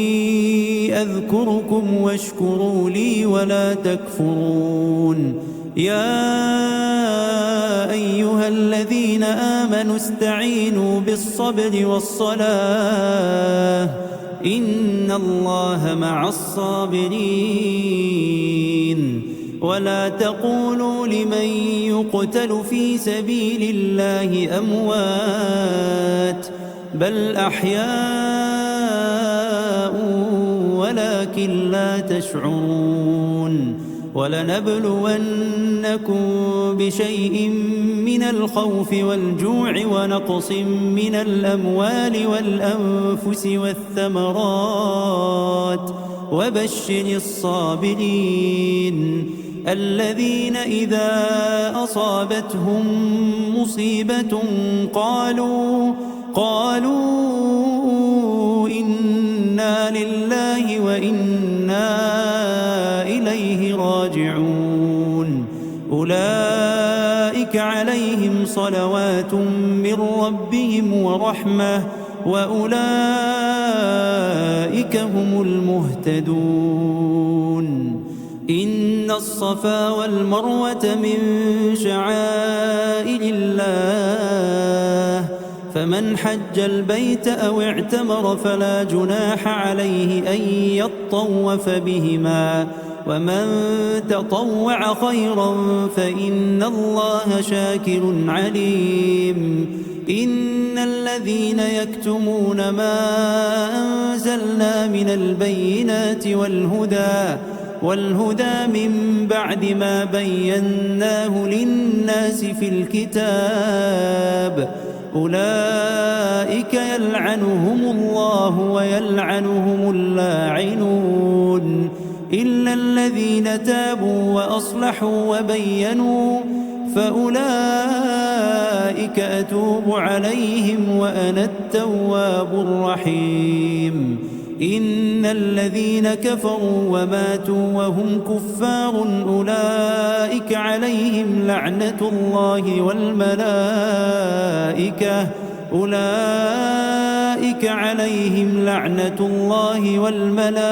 S1: أذكركم واشكروا لي ولا تكفرون. يا أيها الذين آمنوا استعينوا بالصبر والصلاة إن الله مع الصابرين. ولا تقولوا لمن يقتل في سبيل الله أموات بل أحياء ولكن لا تشعرون. ولنبلونكم بشيء من الخوف والجوع ونقص من الأموال والأنفس والثمرات وبشر الصابرين الذين إذا أصابتهم مصيبة قالوا إنا لله وإنا إليه راجعون. أولئك عليهم صلوات من ربهم ورحمة وأولئك هم المهتدون. إن الصفا والمروة من شعائر الله فمن حج البيت أو اعتمر فلا جناح عليه أن يطوف بهما ومن تطوع خيرا فإن الله شاكر عليم. إن الذين يكتمون ما أنزلنا من البينات والهدى من بعد ما بيناه للناس في الكتاب أولئك يلعنهم الله ويلعنهم اللاعنون إلا الذين تابوا وأصلحوا وبينوا فأولئك أتوب عليهم وأنا التواب الرحيم. إن الذين كفروا وماتوا وهم كفار أولئك عليهم لعنة الله والملائكة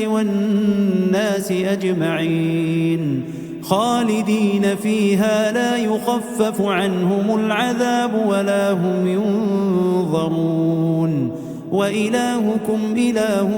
S1: والناس أجمعين خالدين فيها لا يخفف عنهم العذاب ولا هم ينظرون. وإلهكم إله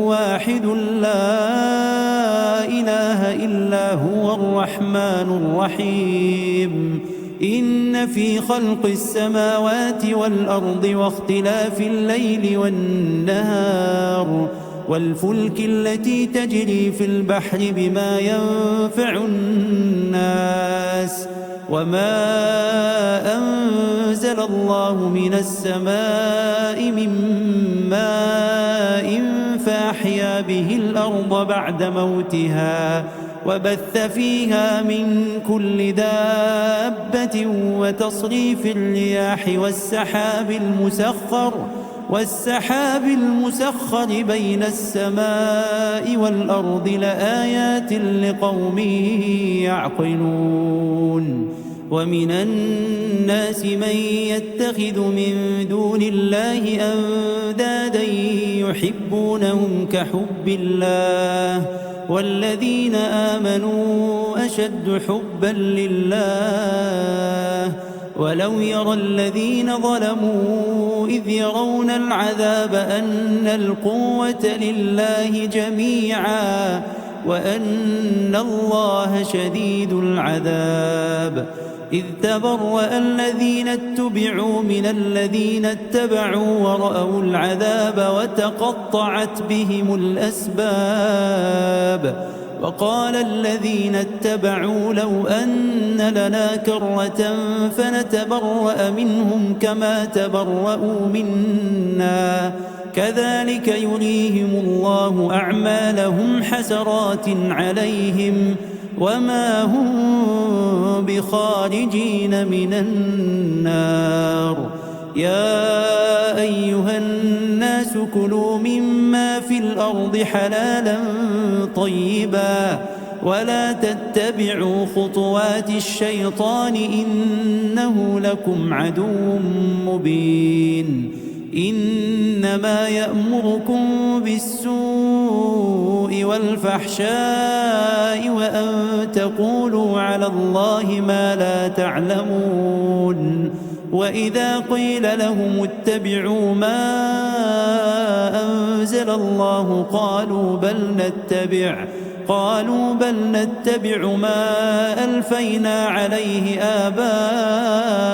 S1: واحد لا إله إلا هو الرحمن الرحيم. إن في خلق السماوات والأرض واختلاف الليل والنهار والفلك التي تجري في البحر بما ينفع الناس وما أنزل الله من السماء من ماء فأحيا به الأرض بعد موتها وبث فيها من كل دابة وتصريف الرياح والسحاب المسخر بين السماء والأرض لآيات لقوم يعقلون. ومن الناس من يتخذ من دون الله أندادا يحبونهم كحب الله والذين آمنوا أشد حبا لله. ولو يرى الذين ظلموا إذ يرون العذاب أن القوة لله جميعا وأن الله شديد العذاب. إذ تبرأ الذين اتبعوا من الذين اتبعوا ورأوا العذاب وتقطعت بهم الأسباب. وقال الذين اتبعوا لو أن لنا كرة فنتبرأ منهم كما تبرأوا منا كذلك يريهم الله أعمالهم حسرات عليهم وما هم بخارجين من النار. يا أيها الناس كلوا مما في الأرض حلالا طيبا ولا تتبعوا خطوات الشيطان إنه لكم عدو مبين. إنما يأمركم بالسوء والفحشاء وأن تقولوا على الله ما لا تعلمون وإذا قيل لهم اتبعوا ما أنزل الله قالوا بل نتبع ما ألفينا عليه آباءنا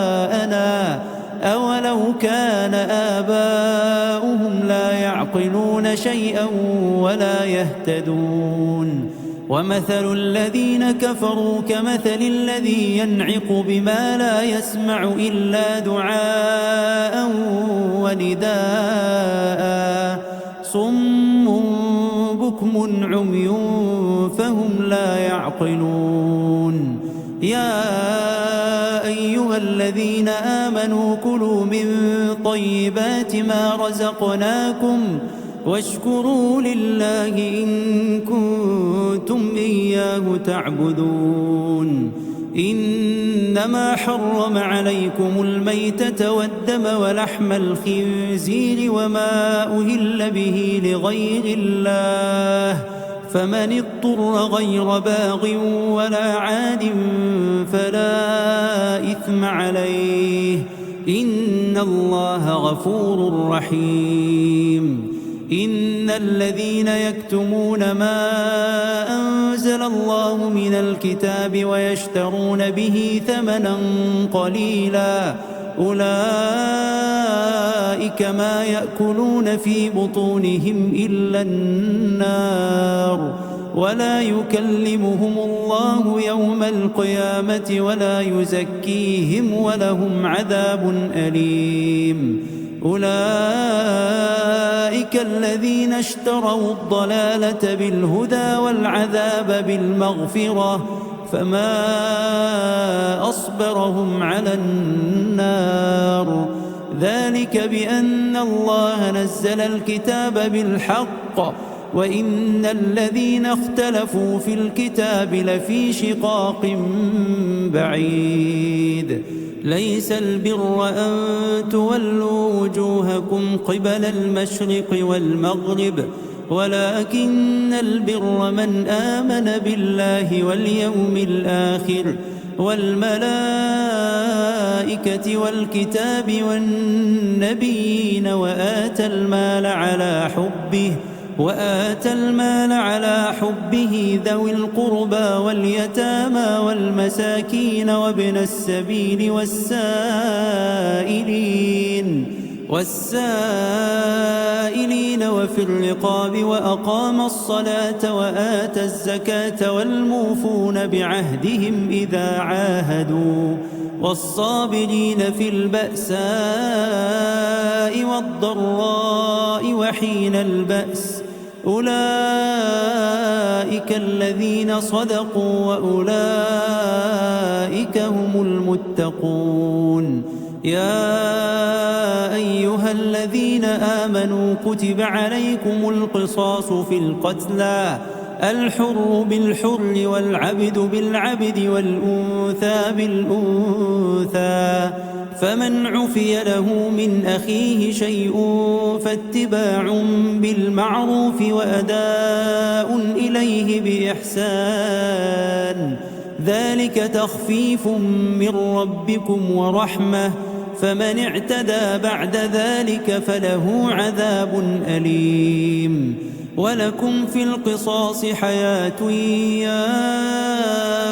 S1: أولو كان آباؤهم لا يعقلون شيئا ولا يهتدون ومثل الذين كفروا كمثل الذي ينعق بما لا يسمع إلا دعاء ونداء صم بكم عمي فهم لا يعقلون يا أيها الذين آمنوا كلوا من طيبات ما رزقناكم واشكروا لله إن كنتم إياه تعبدون إنما حرم عليكم الميتة والدم ولحم الخنزير وما أهل به لغير الله فمن اضطر غير باغ ولا عاد فلا إثم عليه إن الله غفور رحيم إن الذين يكتمون ما أنزل الله من الكتاب ويشترون به ثمنا قليلا أولئك ما يأكلون في بطونهم إلا النار ولا يكلمهم الله يوم القيامة ولا يزكيهم ولهم عذاب أليم أولئك الذين اشتروا الضلالة بالهدى والعذاب بالمغفرة فما أصبرهم على النار ذلك بأن الله نزل الكتاب بالحق وإن الذين اختلفوا في الكتاب لفي شقاق بعيد ليس البر أن تولوا وجوهكم قبل المشرق والمغرب ولكن البر من آمن بالله واليوم الآخر والملائكة والكتاب والنبيين وآتى المال على حبه ذوي القربى واليتامى والمساكين وابن السبيل والسائلين وفي الرقاب وأقام الصلاة وآتى الزكاة والموفون بعهدهم إذا عاهدوا والصابرين في البأساء والضراء وحين البأس أولئك الذين صدقوا وأولئك هم المتقون يا أيها الذين آمنوا كتب عليكم القصاص في القتلى الحر بالحر والعبد بالعبد والأنثى بالأنثى فمن عفي له من أخيه شيء فاتباع بالمعروف وأداء إليه بإحسان ذلك تخفيف من ربكم ورحمة فمن اعتدى بعد ذلك فله عذاب أليم ولكم في القصاص حياة يا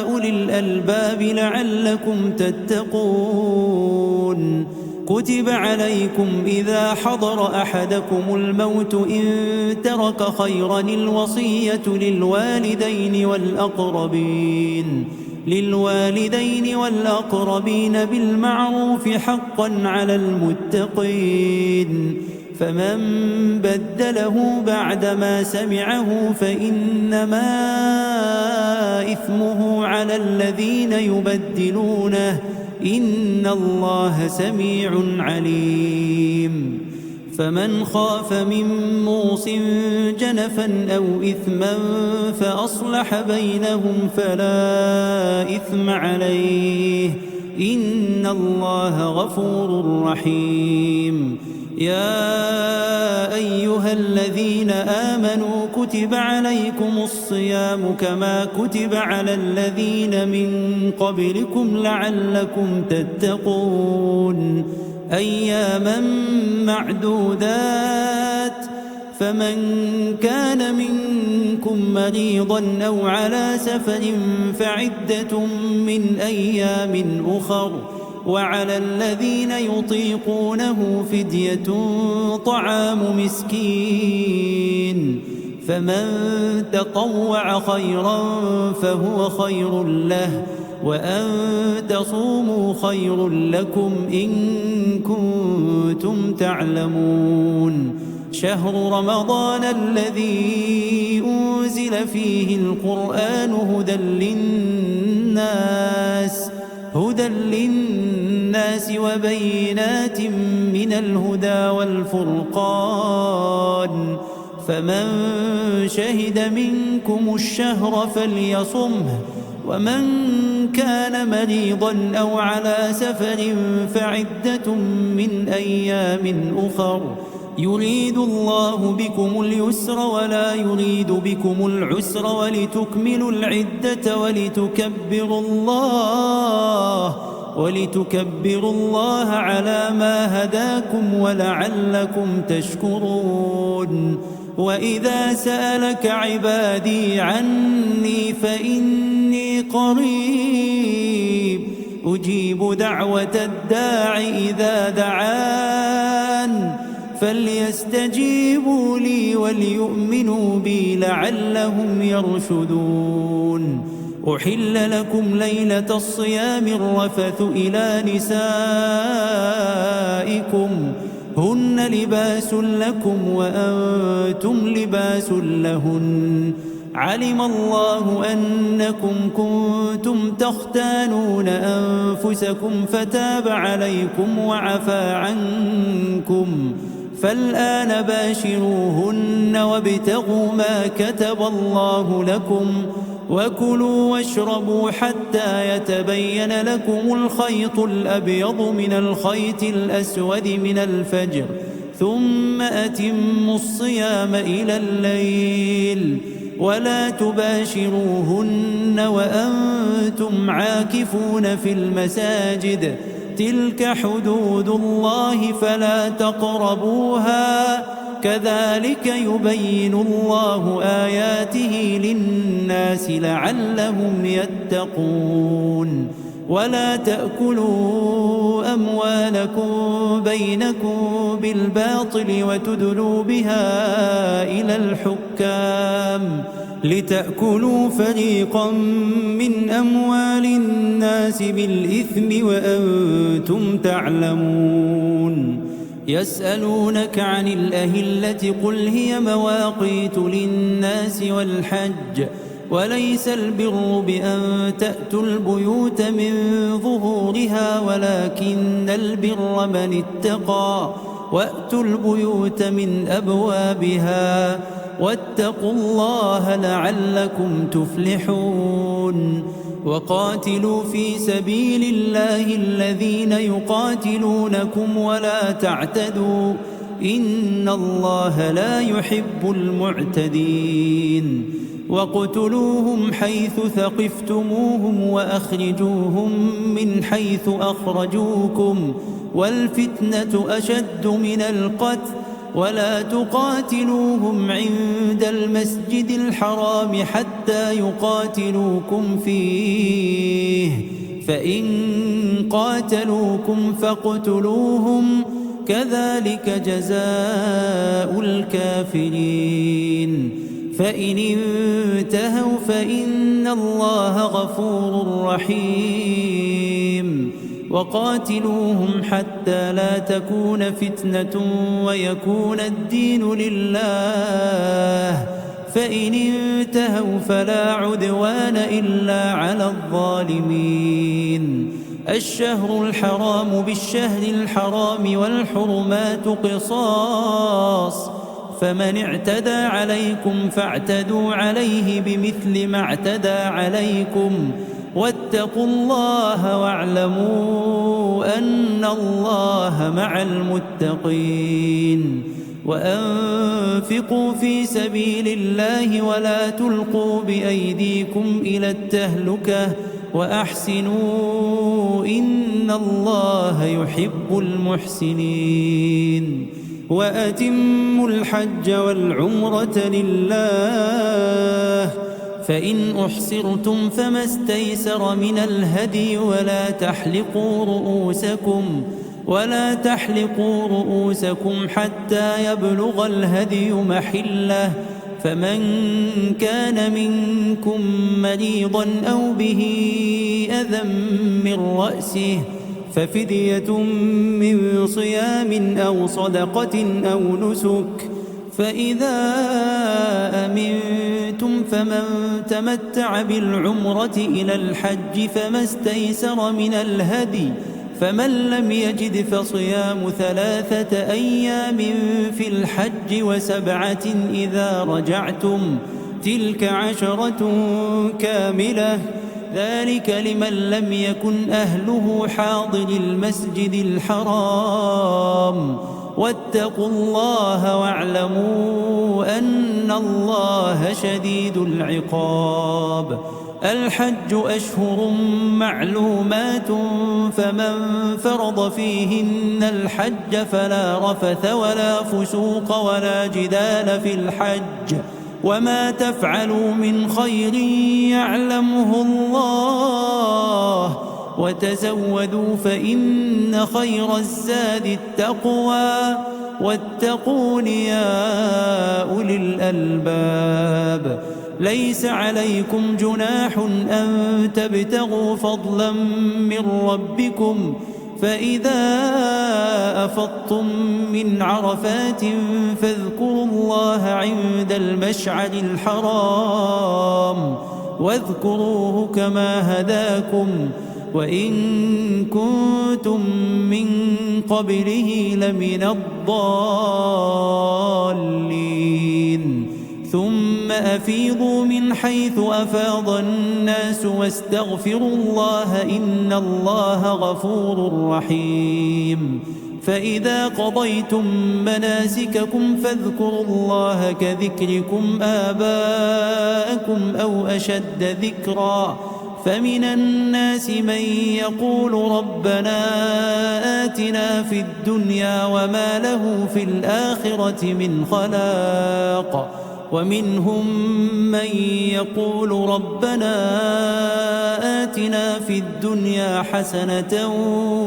S1: أولي الألباب لعلكم تتقون كتب عليكم إذا حضر أحدكم الموت إن ترك خيرا الوصية للوالدين والأقربين بالمعروف حقا على المتقين فمن بدله بعدما سمعه فإنما إثمه على الذين يبدلونه إن الله سميع عليم فمن خاف من موص جنفا أو إثما فأصلح بينهم فلا إثم عليه إن الله غفور رحيم يا أيها الذين آمنوا كتب عليكم الصيام كما كتب على الذين من قبلكم لعلكم تتقون أياما معدودات فمن كان منكم مريضا أو على سفر فعدة من أيام أخر وعلى الذين يطيقونه فدية طعام مسكين فمن تطوع خيرا فهو خير له وأن تصوموا خير لكم إن كنتم تعلمون شهر رمضان الذي أنزل فيه القرآن هدى للناس وبينات من الهدى والفرقان فمن شهد منكم الشهر فليصمه ومن كان مريضا أو على سفر فعدة من أيام أخر يريد الله بكم اليسر ولا يريد بكم العسر ولتكملوا العدة ولتكبروا الله على ما هداكم ولعلكم تشكرون وإذا سألك عبادي عني فإني قريب أجيب دعوة الداع إذا دعان فليستجيبوا لي وليؤمنوا بي لعلهم يرشدون أحل لكم ليلة الصيام الرفث إلى نسائكم هن لباس لكم وأنتم لباس لهن علم الله أنكم كنتم تختانون أنفسكم فتاب عليكم وعفى عنكم فالآن باشروهن وابتغوا ما كتب الله لكم وكلوا واشربوا حتى يتبين لكم الخيط الأبيض من الخيط الأسود من الفجر ثم أتموا الصيام إلى الليل ولا تباشروهن وأنتم عاكفون في المساجد تلك حدود الله فلا تقربوها كذلك يبين الله آياته للناس لعلهم يتقون ولا تأكلوا أموالكم بينكم بالباطل وتدلوا بها إلى الحكام لتأكلوا فريقا من أموال الناس بالإثم وأنتم تعلمون يسألونك عن الأهلة قل هي مواقيت للناس والحج وليس البر بأن تأتوا البيوت من ظهورها ولكن البر من اتقى وأتوا البيوت من أبوابها واتقوا الله لعلكم تفلحون وقاتلوا في سبيل الله الذين يقاتلونكم ولا تعتدوا إن الله لا يحب المعتدين واقتلوهم حيث ثقفتموهم وأخرجوهم من حيث أخرجوكم والفتنة أشد من القتل ولا تقاتلوهم عند المسجد الحرام حتى يقاتلوكم فيه فإن قاتلوكم فاقتلوهم كذلك جزاء الكافرين فإن انتهوا فإن الله غفور رحيم وقاتلوهم حتى لا تكون فتنة ويكون الدين لله فإن انتهوا فلا عدوان إلا على الظالمين الشهر الحرام بالشهر الحرام والحرمات قصاص فمن اعتدى عليكم فاعتدوا عليه بمثل ما اعتدى عليكم واتقوا الله واعلموا أن الله مع المتقين وأنفقوا في سبيل الله ولا تلقوا بأيديكم إلى التهلكة وأحسنوا إن الله يحب المحسنين وأتموا الحج والعمرة لله فإن أحصرتم فما استيسر من الهدي ولا تحلقوا رؤوسكم حتى يبلغ الهدي محله فمن كان منكم مريضا أو به أذى من رأسه ففدية من صيام أو صدقة أو نسك فإذا أمنتم فمن تمتع بالعمرة إلى الحج فما استيسر من الهدي فمن لم يجد فصيام 3 أيام في الحج و7 إذا رجعتم تلك 10 كاملة ذلك لمن لم يكن أهله حاضر المسجد الحرام واتقوا الله واعلموا أن الله شديد العقاب الحج أشهر معلومات فمن فرض فيهن الحج فلا رفث ولا فسوق ولا جدال في الحج وما تفعلوا من خير يعلمه الله وتزودوا فإن خير الزاد التقوى واتقون يا أولي الألباب ليس عليكم جناح أن تبتغوا فضلا من ربكم فإذا أفضتم من عرفات فاذكروا الله عند المشعر الحرام واذكروه كما هداكم وإن كنتم من قبله لمن الضالين ثم أفيضوا من حيث أفاض الناس واستغفروا الله إن الله غفور رحيم فإذا قضيتم مناسككم فاذكروا الله كذكركم آباءكم أو أشد ذكرا فمن الناس من يقول ربنا آتنا في الدنيا وما له في الآخرة من خلاق ومنهم من يقول ربنا آتنا في الدنيا حسنة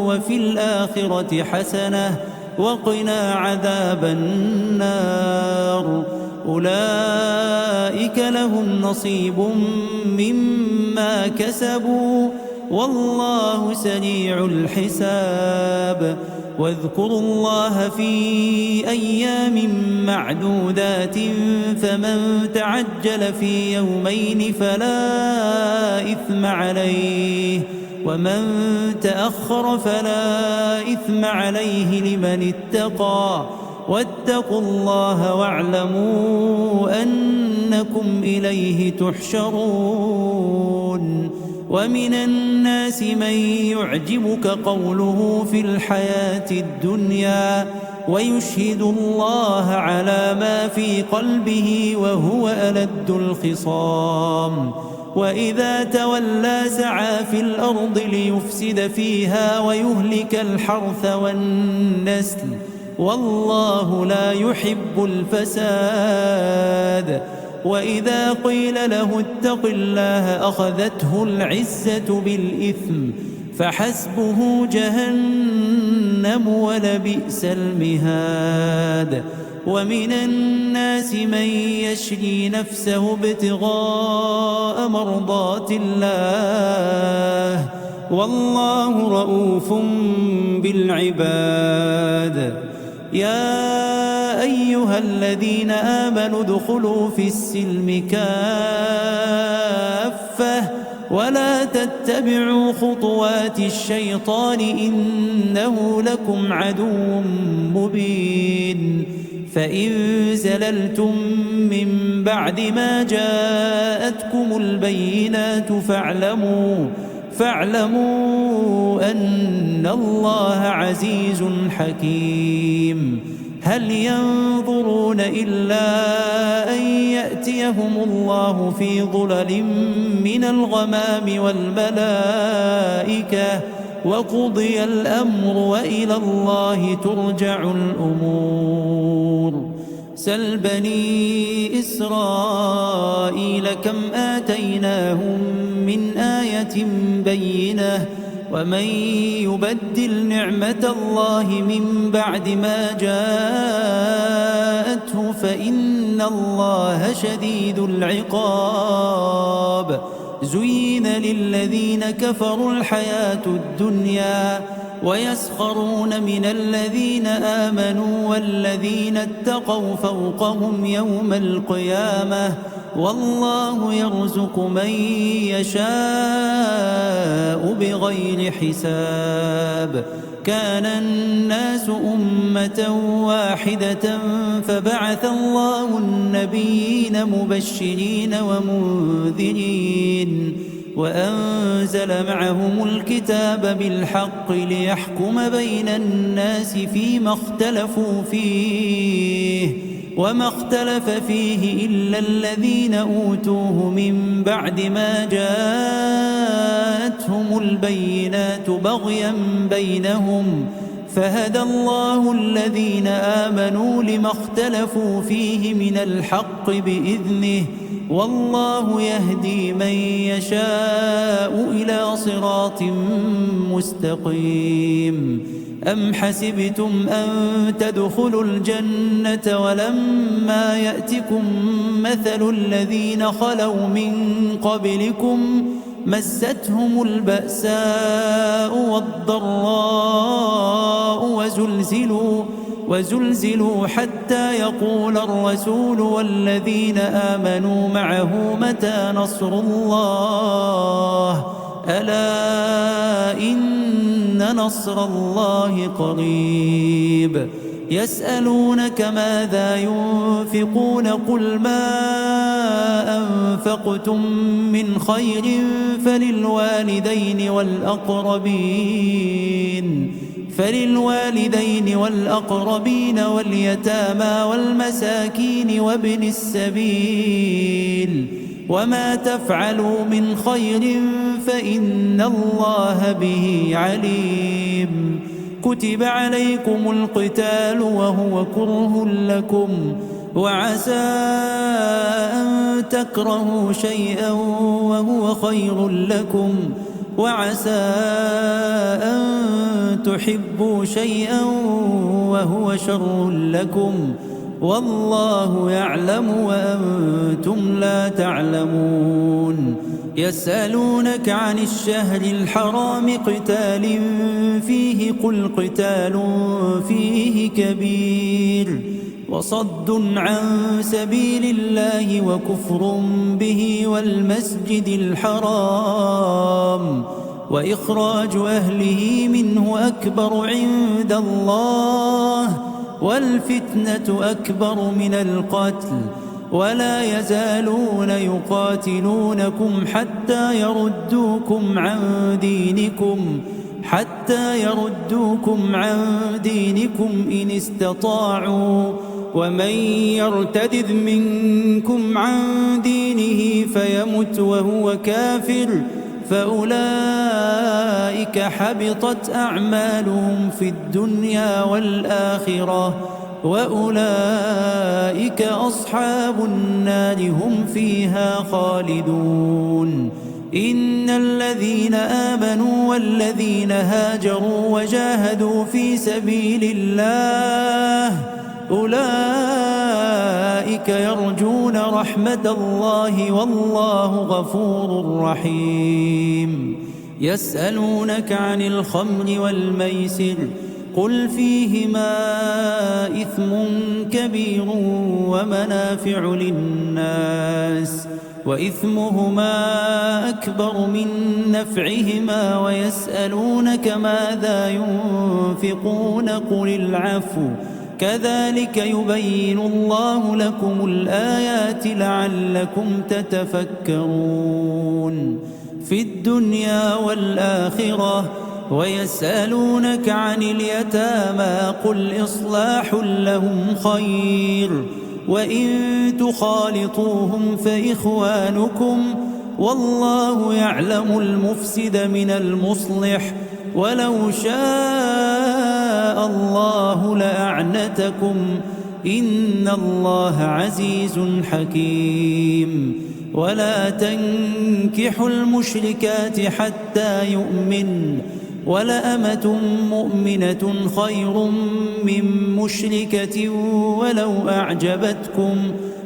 S1: وفي الآخرة حسنة وقنا عذاب النار أولئك لهم نصيب مما كسبوا والله سريع الحساب واذكروا الله في أيام معدودات فمن تعجل في يومين فلا إثم عليه ومن تأخر فلا إثم عليه لمن اتقى واتقوا الله واعلموا أنكم إليه تحشرون ومن الناس من يعجبك قوله في الحياة الدنيا ويشهد الله على ما في قلبه وهو ألد الخصام وإذا تولى سعى في الأرض ليفسد فيها ويهلك الحرث والنسل والله لا يحب الفساد وإذا قيل له اتق الله أخذته العزة بالإثم فحسبه جهنم ولبئس المهاد ومن الناس من يشري نفسه ابتغاء مرضات الله والله رؤوف بالعباد يا أيها الذين آمنوا ادخلوا في السلم كافة ولا تتبعوا خطوات الشيطان إنه لكم عدو مبين فإن زللتم من بعد ما جاءتكم البينات فاعلموا أن الله عزيز حكيم. هل ينظرون إلا أن يأتيهم الله في ظلل من الغمام والملائكة وقضي الأمر وإلى الله ترجع الأمور. سل بني إسرائيل كم آتيناهم من آية بينة ومن يبدل نعمة الله من بعد ما جاءته فإن الله شديد العقاب. زين للذين كفروا الحياة الدنيا ويسخرون من الذين آمنوا والذين اتقوا فوقهم يوم القيامة والله يرزق من يشاء بغير حساب. كان الناس أمة واحدة فبعث الله النبيين مبشرين ومنذرين وأنزل معهم الكتاب بالحق ليحكم بين الناس فيما اختلفوا فيه وما اختلف فيه إلا الذين أوتوه من بعد ما جاءتهم البينات بغيا بينهم فهدى الله الذين آمنوا لما اختلفوا فيه من الحق بإذنه والله يهدي من يشاء إلى صراط مستقيم. أم حسبتم أن تدخلوا الجنة ولما يأتكم مثل الذين خلوا من قبلكم مستهم البأساء والضراء وزلزلوا حتى يقول الرسول والذين آمنوا معه متى نصر الله ألا إن نصر الله قريب. يسألونك ماذا ينفقون قل ما أنفقتم من خير فللوالدين والأقربين واليتامى والمساكين وابن السبيل وما تفعلوا من خير فإن الله به عليم. كتب عليكم القتال وهو كره لكم وعسى أن تكرهوا شيئا وهو خير لكم وعسى أن تحبوا شيئا وهو شر لكم والله يعلم وأنتم لا تعلمون. يسألونك عن الشهر الحرام قتال فيه قل قتال فيه كبير وصد عن سبيل الله وكفر به والمسجد الحرام وإخراج أهله منه أكبر عند الله والفتنة أكبر من القتل ولا يزالون يقاتلونكم حتى يردوكم عن دينكم إن استطاعوا ومن يرتد منكم عن دينه فيمت وهو كافر فأولئك حبطت أعمالهم في الدنيا والآخرة وأولئك أصحاب النار هم فيها خالدون. إن الذين آمنوا والذين هاجروا وجاهدوا في سبيل الله أولئك يرجون رحمة الله والله غفور رحيم. يسألونك عن الخمر والميسر قل فيهما إثم كبير ومنافع للناس وإثمهما أكبر من نفعهما ويسألونك ماذا ينفقون كذلك يبين الله لكم الآيات لعلكم تتفكرون في الدنيا والآخرة. ويسألونك عن اليتامى قل إصلاح لهم خير وإن تخالطوهم فإخوانكم والله يعلم المفسد من المصلح ولو شاء الله لأعنتكم إن الله عزيز حكيم. ولا تنكحوا المشركات حتى يؤمن ولأمة مؤمنة خير من مشركة ولو أعجبتكم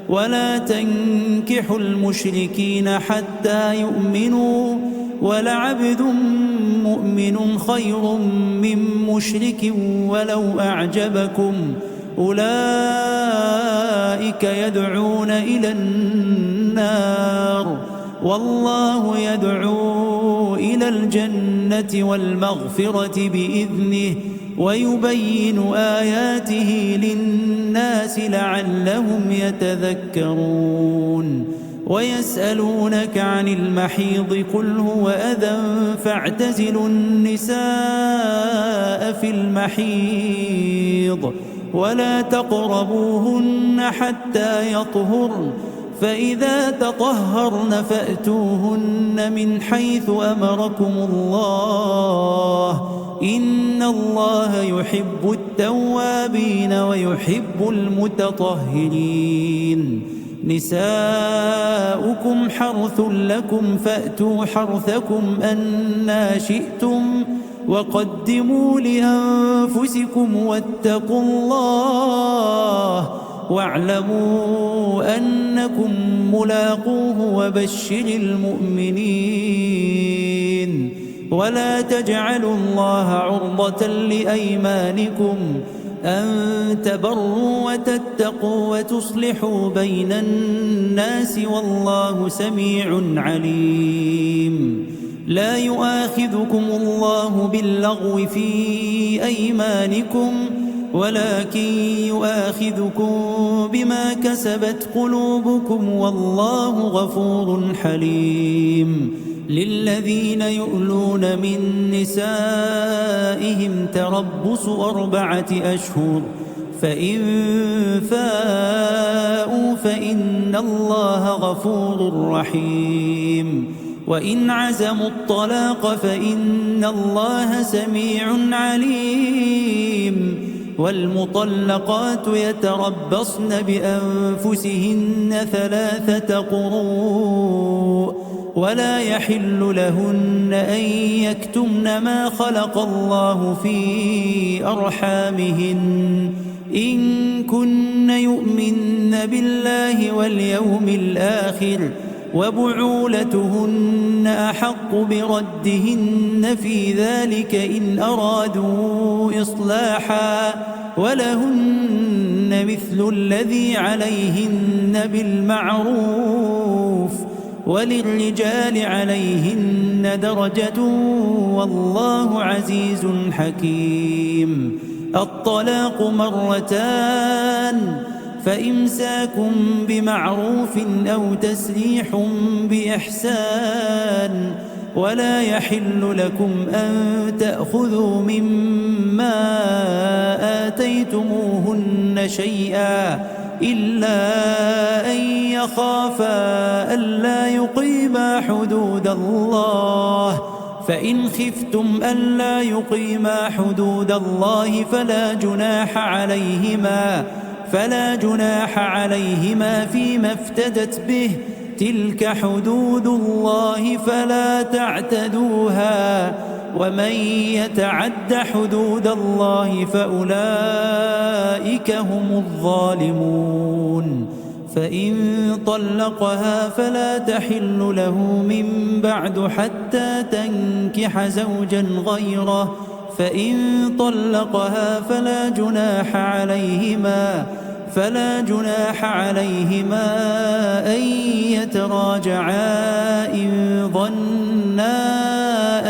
S1: ولا تنكحوا المشركين حتى يؤمنوا ولعبد مؤمن خير من مشرك ولو أعجبكم أولئك يدعون إلى النار والله يدعو إلى الجنة والمغفرة بإذنه ويبين آياته للناس لعلهم يتذكرون. ويسألونك عن المحيض قل هو أذى فاعتزلوا النساء في المحيض ولا تقربوهن حتى يطهرن فإذا تطهرن فأتوهن من حيث أمركم الله إن الله يحب التوابين ويحب المتطهرين. نساؤكم حرث لكم فأتوا حرثكم أنى شئتم وقدموا لأنفسكم واتقوا الله واعلموا أنكم ملاقوه وبشر المؤمنين. ولا تجعلوا الله عرضة لأيمانكم أن تبروا وتتقوا وتصلحوا بين الناس والله سميع عليم. لا يؤاخذكم الله باللغو في أيمانكم ولكن يؤاخذكم بما كسبت قلوبكم والله غفور حليم. للذين يؤلون من نسائهم تربص 4 أشهر فإن فاءوا فإن الله غفور رحيم. وإن عزموا الطلاق فإن الله سميع عليم. والمطلقات يتربصن بأنفسهن 3 قروء ولا يحل لهن أن يكتمن ما خلق الله في أرحامهن إن كن يؤمن بالله واليوم الآخر وبعولتهن أحق بردهن في ذلك إن أرادوا إصلاحا ولهن مثل الذي عليهن بالمعروف وللرجال عليهن درجة والله عزيز حكيم. الطلاق 2 فإمساك بمعروف أو تسريح بإحسان ولا يحل لكم أن تأخذوا مما آتيتموهن شيئا إلا أن يخافا ألا يقيما حدود الله فإن خفتم ألا يقيما حدود الله فلا جناح عليهما فيما افتدت به تلك حدود الله فلا تعتدوها ومن يتعد حدود الله فأولئك هم الظالمون. فإن طلقها فلا تحل له من بعد حتى تنكح زوجا غيره فإن طلقها فلا جناح عليهما أن يتراجعا إن ظنا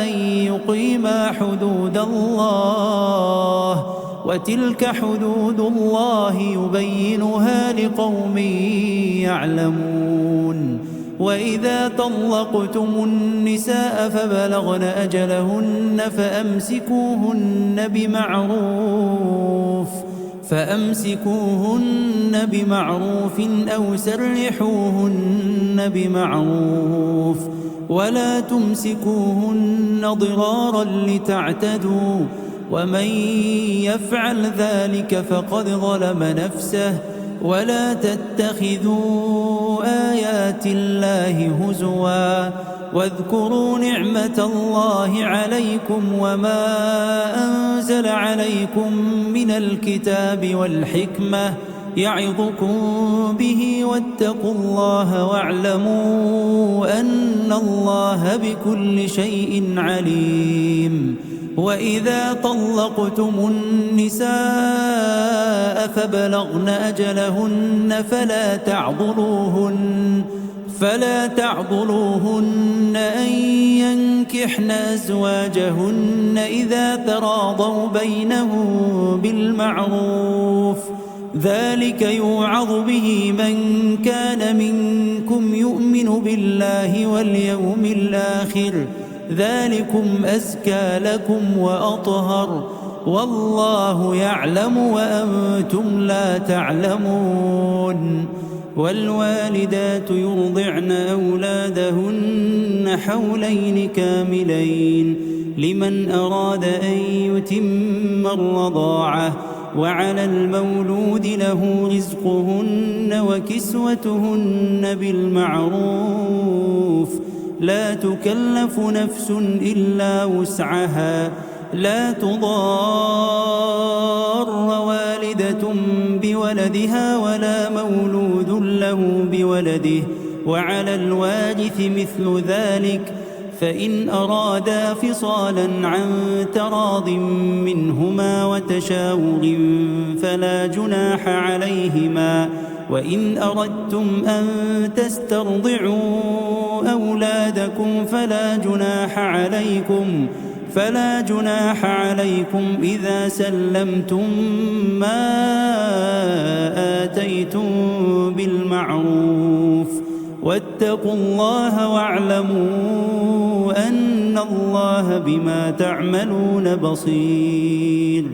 S1: أن يقيما حدود الله وتلك حدود الله يبينها لقوم يعلمون. وإذا طلقتم النساء فبلغن أجلهن فأمسكوهن بمعروف أو سرحوهن بمعروف، ولا تمسكوهن ضرارا لتعتدوا، ومن يفعل ذلك فقد ظلم نفسه. ولا تتخذوا آيات الله هزوا، واذكروا نعمة الله عليكم وما أنزل عليكم من الكتاب والحكمة يعظكم به، واتقوا الله واعلموا أن الله بكل شيء عليم. وإذا طلقتم النساء فبلغن أجلهن فلا تعضلوهن أن ينكحن أزواجهن إذا تراضوا بينهم بالمعروف، ذلك يوعظ به من كان منكم يؤمن بالله واليوم الآخر، ذلكم أزكى لكم وأطهر، والله يعلم وأنتم لا تعلمون. والوالدات يرضعن أولادهن حولين كاملين لمن أراد أن يتم الرضاعة، وعلى المولود له رزقهن وكسوتهن بالمعروف، لا تكلف نفس إلا وسعها، لا تضار والدة بولدها ولا مولود له بولده، وعلى الوارث مثل ذلك، فإن أرادا فصالا عن تراض منهما وتشاور فلا جناح عليهما. وإن أردتم أن تسترضعوا أولادكم فلا جناح عليكم إذا سلمتم ما آتيتم بالمعروف، واتقوا الله واعلموا أن الله بما تعملون بصير.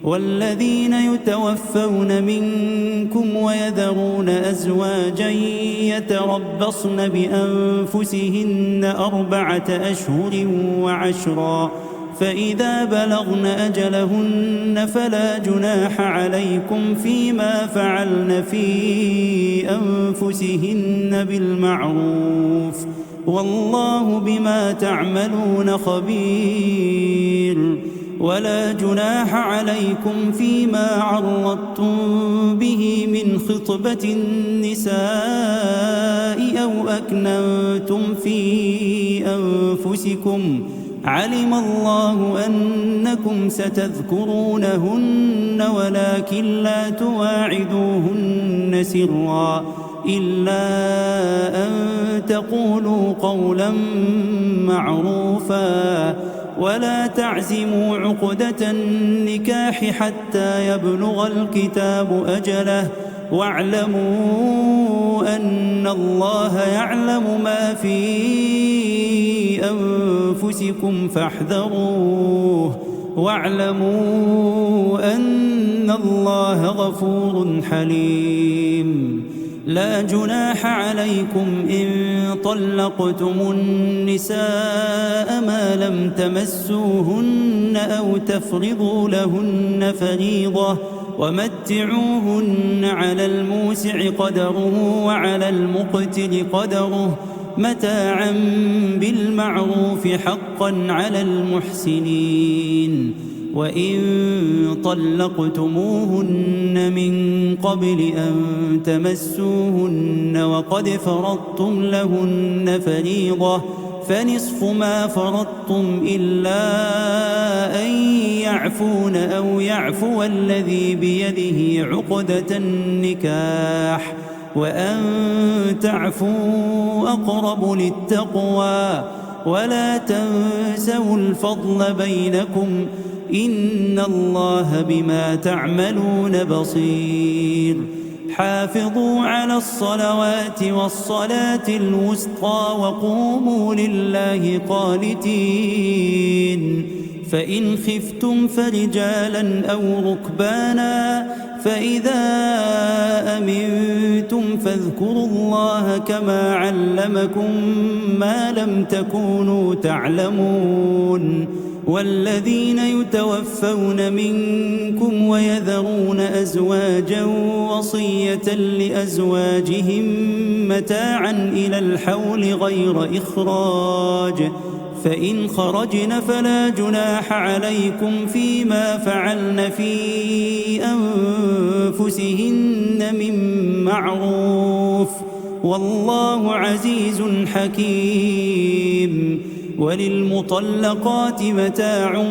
S1: والذين يتوفون منكم ويذرون أزواجا يتربصن بأنفسهن 4 أشهر وعشرا، فإذا بلغن أجلهن فلا جناح عليكم فيما فعلن في أنفسهن بالمعروف، والله بما تعملون خبير. ولا جناح عليكم فيما عرضتم به من خطبة النساء أو أكننتم في أنفسكم، علم الله أنكم ستذكرونهن ولكن لا تواعدوهن سرا إلا أن تقولوا قولا معروفا، ولا تعزموا عقدة النكاح حتى يبلغ الكتاب أجله، واعلموا أن الله يعلم ما في أنفسكم فاحذروه، واعلموا أن الله غفور حليم. لا جناح عليكم إن طلقتم النساء ما لم تمسوهن أو تفرضوا لهن فريضة، ومتعوهن على الموسع قدره وعلى المقتر قدره متاعا بالمعروف حقا على المحسنين. وإن طلقتموهن من قبل أن تمسوهن وقد فرضتم لهن فريضة فنصف ما فرضتم إلا أن يعفون أو يعفو الذي بيده عقدة النكاح، وأن تعفوا أقرب للتقوى، ولا تنسوا الفضل بينكم، إن الله بما تعملون بصير حافظوا على الصلوات والصلاة الوسطى وقوموا لله قانتين فإن خفتم فرجالا أو ركبانا فإذا أمنتم فاذكروا الله كما علمكم ما لم تكونوا تعلمون والذين يتوفون منكم ويذرون أزواجا وصية لأزواجهم متاعا إلى الحول غير إخراج فإن خرجن فلا جناح عليكم فيما فعلن في أنفسهن من معروف والله عزيز حكيم وللمطلقات متاع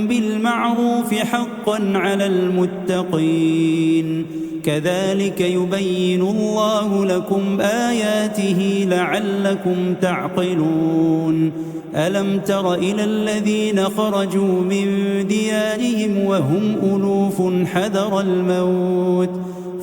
S1: بالمعروف حقا على المتقين كذلك يبين الله لكم آياته لعلكم تعقلون ألم تر إلى الذين خرجوا من ديارهم وهم ألوف حذر الموت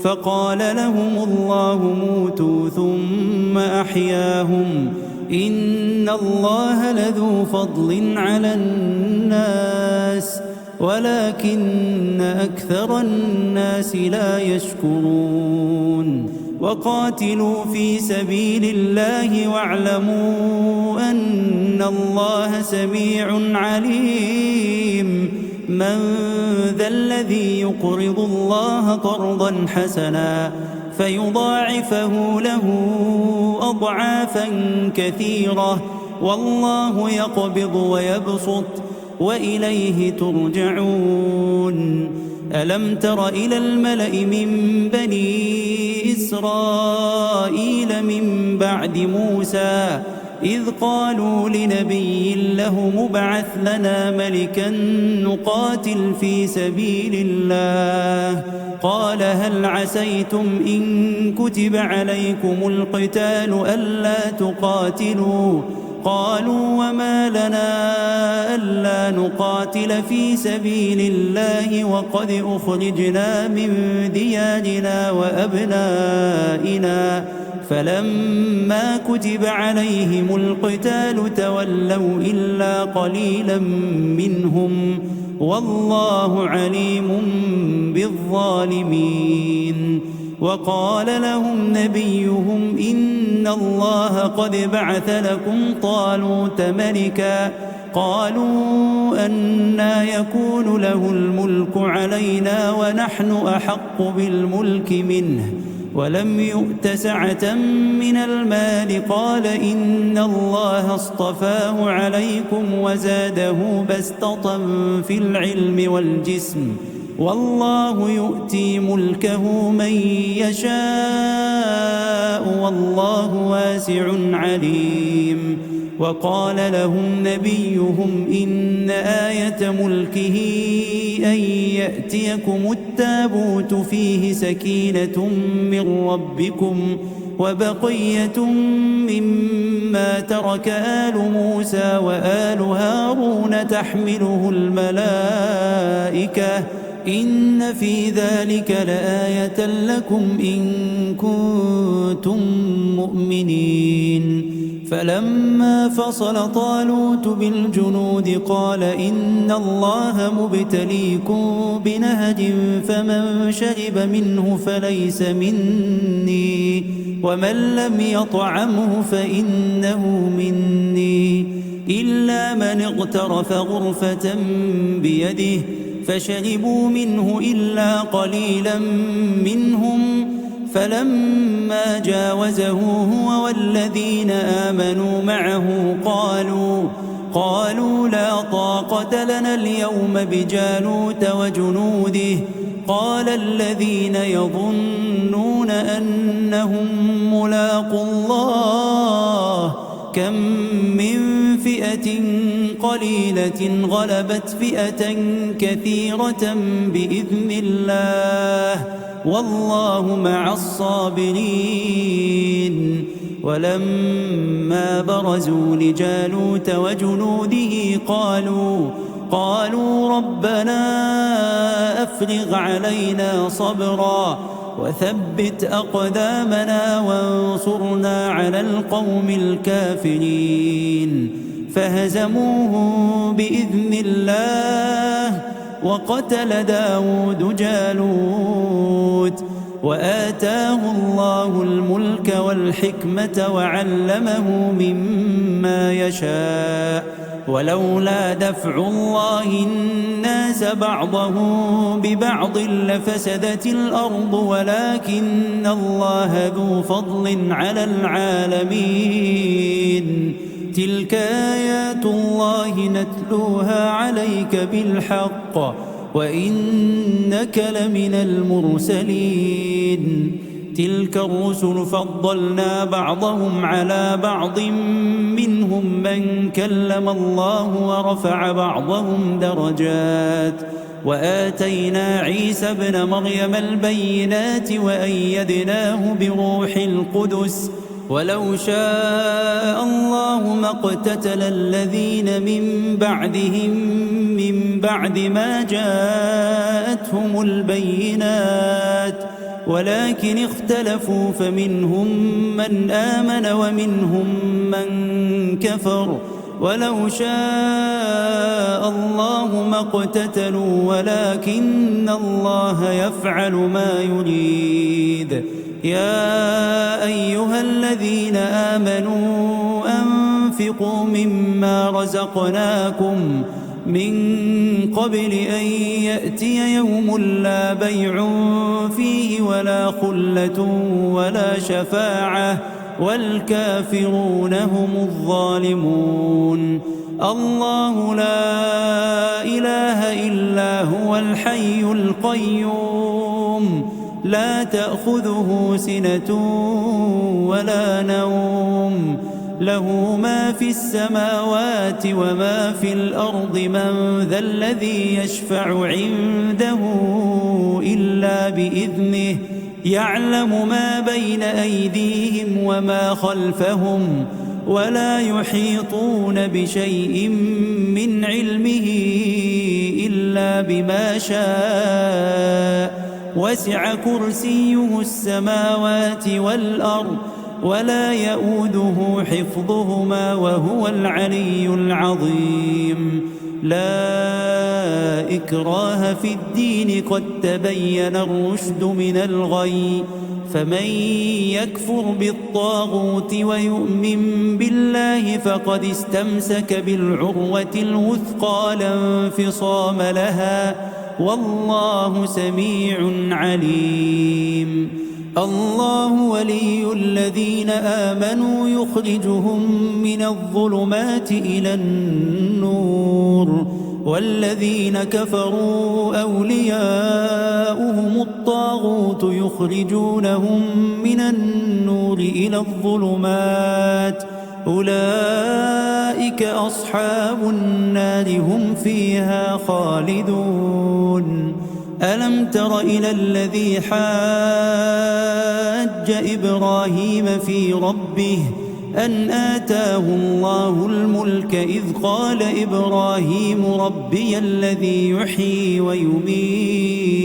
S1: فقال لهم الله موتوا ثم أحياهم إن الله لذو فضل على الناس ولكن أكثر الناس لا يشكرون وقاتلوا في سبيل الله واعلموا أن الله سميع عليم من ذا الذي يقرض الله قرضا حسنا فيضاعفه له أضعافا كثيرة والله يقبض ويبسط وإليه ترجعون ألم تر إلى الملأ من بني إسرائيل من بعد موسى إذ قالوا لنبي له مبعث لنا ملكا نقاتل في سبيل الله قال هل عسيتم إن كتب عليكم القتال ألا تقاتلوا قالوا وما لنا ألا نقاتل في سبيل الله وقد أخرجنا من ديارنا وأبنائنا فلما كتب عليهم القتال تولوا إلا قليلا منهم والله عليم بالظالمين وقال لهم نبيهم إن الله قد بعث لكم طالوت ملكا قالوا أنى يكون له الملك علينا ونحن أحق بالملك منه ولم يؤت سعة من المال قال إن الله اصطفاه عليكم وزاده بسطة في العلم والجسم والله يؤتي ملكه من يشاء والله واسع عليم وقال لهم نبيهم إن آية ملكه أن يأتيكم التابوت فيه سكينة من ربكم وبقية مما ترك آل موسى وآل هارون تحمله الملائكة إن في ذلك لآية لكم إن كنتم مؤمنين فلما فصل طالوت بالجنود قال إن الله مبتليكم بنهر فمن شرب منه فليس مني ومن لم يطعمه فإنه مني إلا من اغترف غرفة بيده فشربوا منه إلا قليلا منهم فلما جاوزه هو والذين آمنوا معه قالوا لا طاقة لنا اليوم بجالوت وجنوده قال الذين يظنون أنهم ملاقو الله كم من فئة قليلة غلبت فئة كثيرة بإذن الله والله مع الصابرين ولما برزوا لجالوت وجنوده قالوا ربنا أفرغ علينا صبرا وثبت أقدامنا وانصرنا على القوم الكافرين فهزموهم بإذن الله وقتل داود جالوت وآتاه الله الملك والحكمة وعلمه مما يشاء ولولا دفع الله الناس بعضهم ببعض لفسدت الأرض ولكن الله ذو فضل على العالمين تلك آيات الله نتلوها عليك بالحق وإنك لمن المرسلين تلك الرسل فضلنا بعضهم على بعض منهم من كلم الله ورفع بعضهم درجات وآتينا عيسى ابن مريم البينات وأيدناه بروح القدس ولو شاء الله ما اقتتل الذين من بعدهم من بعد ما جاءتهم البينات ولكن اختلفوا فمنهم من آمن ومنهم من كفر ولو شاء الله ما اقتتلوا ولكن الله يفعل ما يريد يا أيها الذين آمنوا أنفقوا مما رزقناكم من قبل أن يأتي يوم لا بيع فيه ولا خلة ولا شفاعة والكافرون هم الظالمون الله لا إله إلا هو الحي القيوم لا تأخذه سنة ولا نوم له ما في السماوات وما في الأرض من ذا الذي يشفع عنده إلا بإذنه يعلم ما بين أيديهم وما خلفهم ولا يحيطون بشيء من علمه إلا بما شاء وسع كرسيه السماوات والأرض ولا يؤوده حفظهما وهو العلي العظيم لا إكراه في الدين قد تبين الرشد من الغي فمن يكفر بالطاغوت ويؤمن بالله فقد استمسك بالعروة الوثقى لا انفصام لها والله سميع عليم الله ولي الذين آمنوا يخرجهم من الظلمات إلى النور والذين كفروا أولياؤهم الطاغوت يخرجونهم من النور إلى الظلمات أولئك أصحاب النار هم فيها خالدون ألم تر إلى الذي حاج إبراهيم في ربه أن آتاه الله الملك إذ قال إبراهيم ربي الذي يحيي ويميت